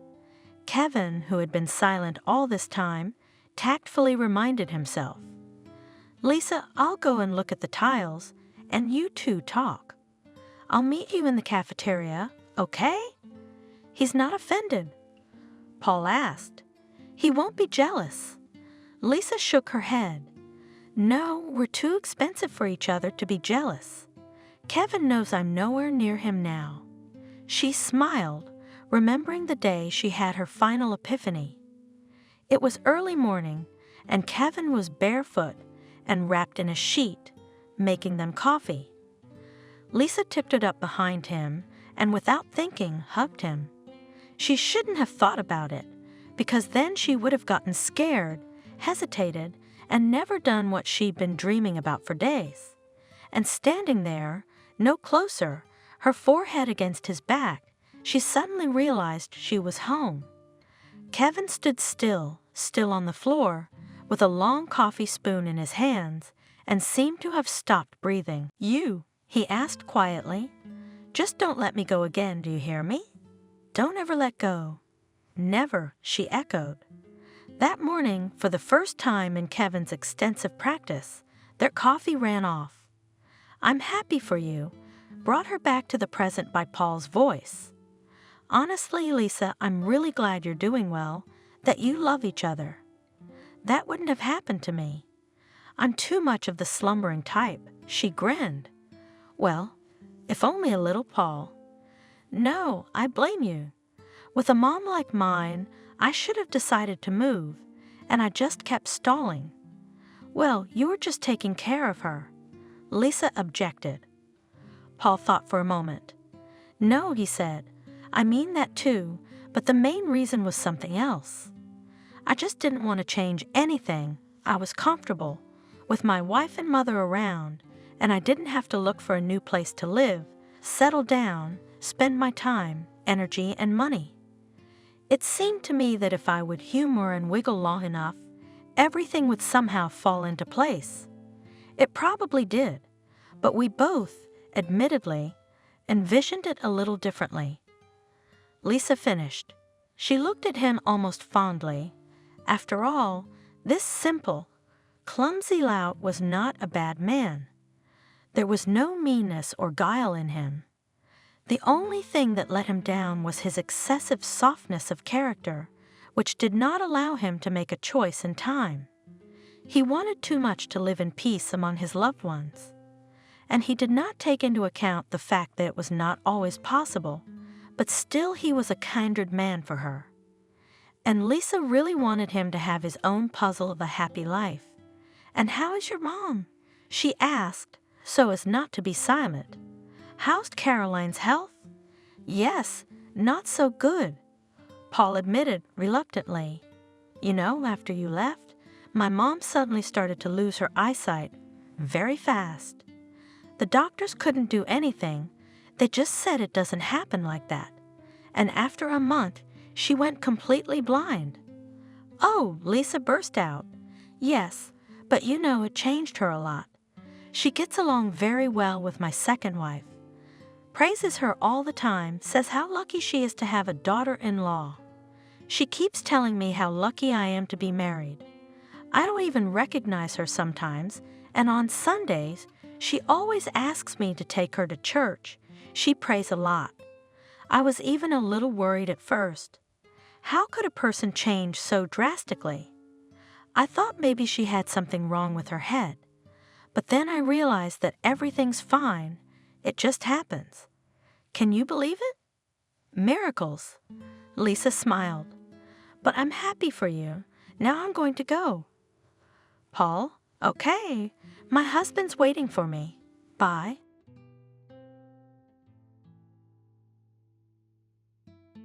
Kevin, who had been silent all this time, tactfully reminded himself. Lisa, I'll go and look at the tiles, and you two talk. I'll meet you in the cafeteria, okay? He's not offended. Paul asked. He won't be jealous. Lisa shook her head. No, we're too expensive for each other to be jealous. Kevin knows I'm nowhere near him now. She smiled, remembering the day she had her final epiphany. It was early morning, and Kevin was barefoot and wrapped in a sheet, making them coffee. Lisa tipped it up behind him and, without thinking, hugged him. She shouldn't have thought about it, because then she would have gotten scared, hesitated, and never done what she'd been dreaming about for days. And standing there, no closer, her forehead against his back, she suddenly realized she was home. Kevin stood still on the floor, with a long coffee spoon in his hands, and seemed to have stopped breathing. You, he asked quietly, just don't let me go again, do you hear me? Don't ever let go. Never, she echoed. That morning, for the first time in Kevin's extensive practice, their coffee ran off. I'm happy for you, brought her back to the present by Paul's voice. Honestly, Lisa, I'm really glad you're doing well, that you love each other. That wouldn't have happened to me. I'm too much of the slumbering type, she grinned. Well, if only a little, Paul. No, I blame you. With a mom like mine, I should have decided to move, and I just kept stalling. Well, you were just taking care of her. Lisa objected. Paul thought for a moment. No, he said, I mean that too, but the main reason was something else. I just didn't want to change anything. I was comfortable, with my wife and mother around, and I didn't have to look for a new place to live, settle down, spend my time, energy, and money. It seemed to me that if I would humor and wiggle long enough, everything would somehow fall into place. It probably did, but we both, admittedly, envisioned it a little differently. Lisa finished. She looked at him almost fondly. After all, this simple, clumsy lout was not a bad man. There was no meanness or guile in him. The only thing that let him down was his excessive softness of character, which did not allow him to make a choice in time. He wanted too much to live in peace among his loved ones. And he did not take into account the fact that it was not always possible, but still he was a kindred man for her. And Lisa really wanted him to have his own puzzle of a happy life. And how is your mom? She asked, so as not to be silent. How's Caroline's health? Yes, not so good, Paul admitted reluctantly. You know, after you left, my mom suddenly started to lose her eyesight very fast. The doctors couldn't do anything. They just said it doesn't happen like that. And after a month, she went completely blind. Oh, Lisa burst out. Yes, but you know it changed her a lot. She gets along very well with my second wife. Praises her all the time, says how lucky she is to have a daughter-in-law. She keeps telling me how lucky I am to be married. I don't even recognize her sometimes, and on Sundays, she always asks me to take her to church. She prays a lot. I was even a little worried at first. How could a person change so drastically? I thought maybe she had something wrong with her head. But then I realized that everything's fine. It just happens. Can you believe it? Miracles. Lisa smiled. But I'm happy for you. Now I'm going to go. Paul, okay. My husband's waiting for me. Bye.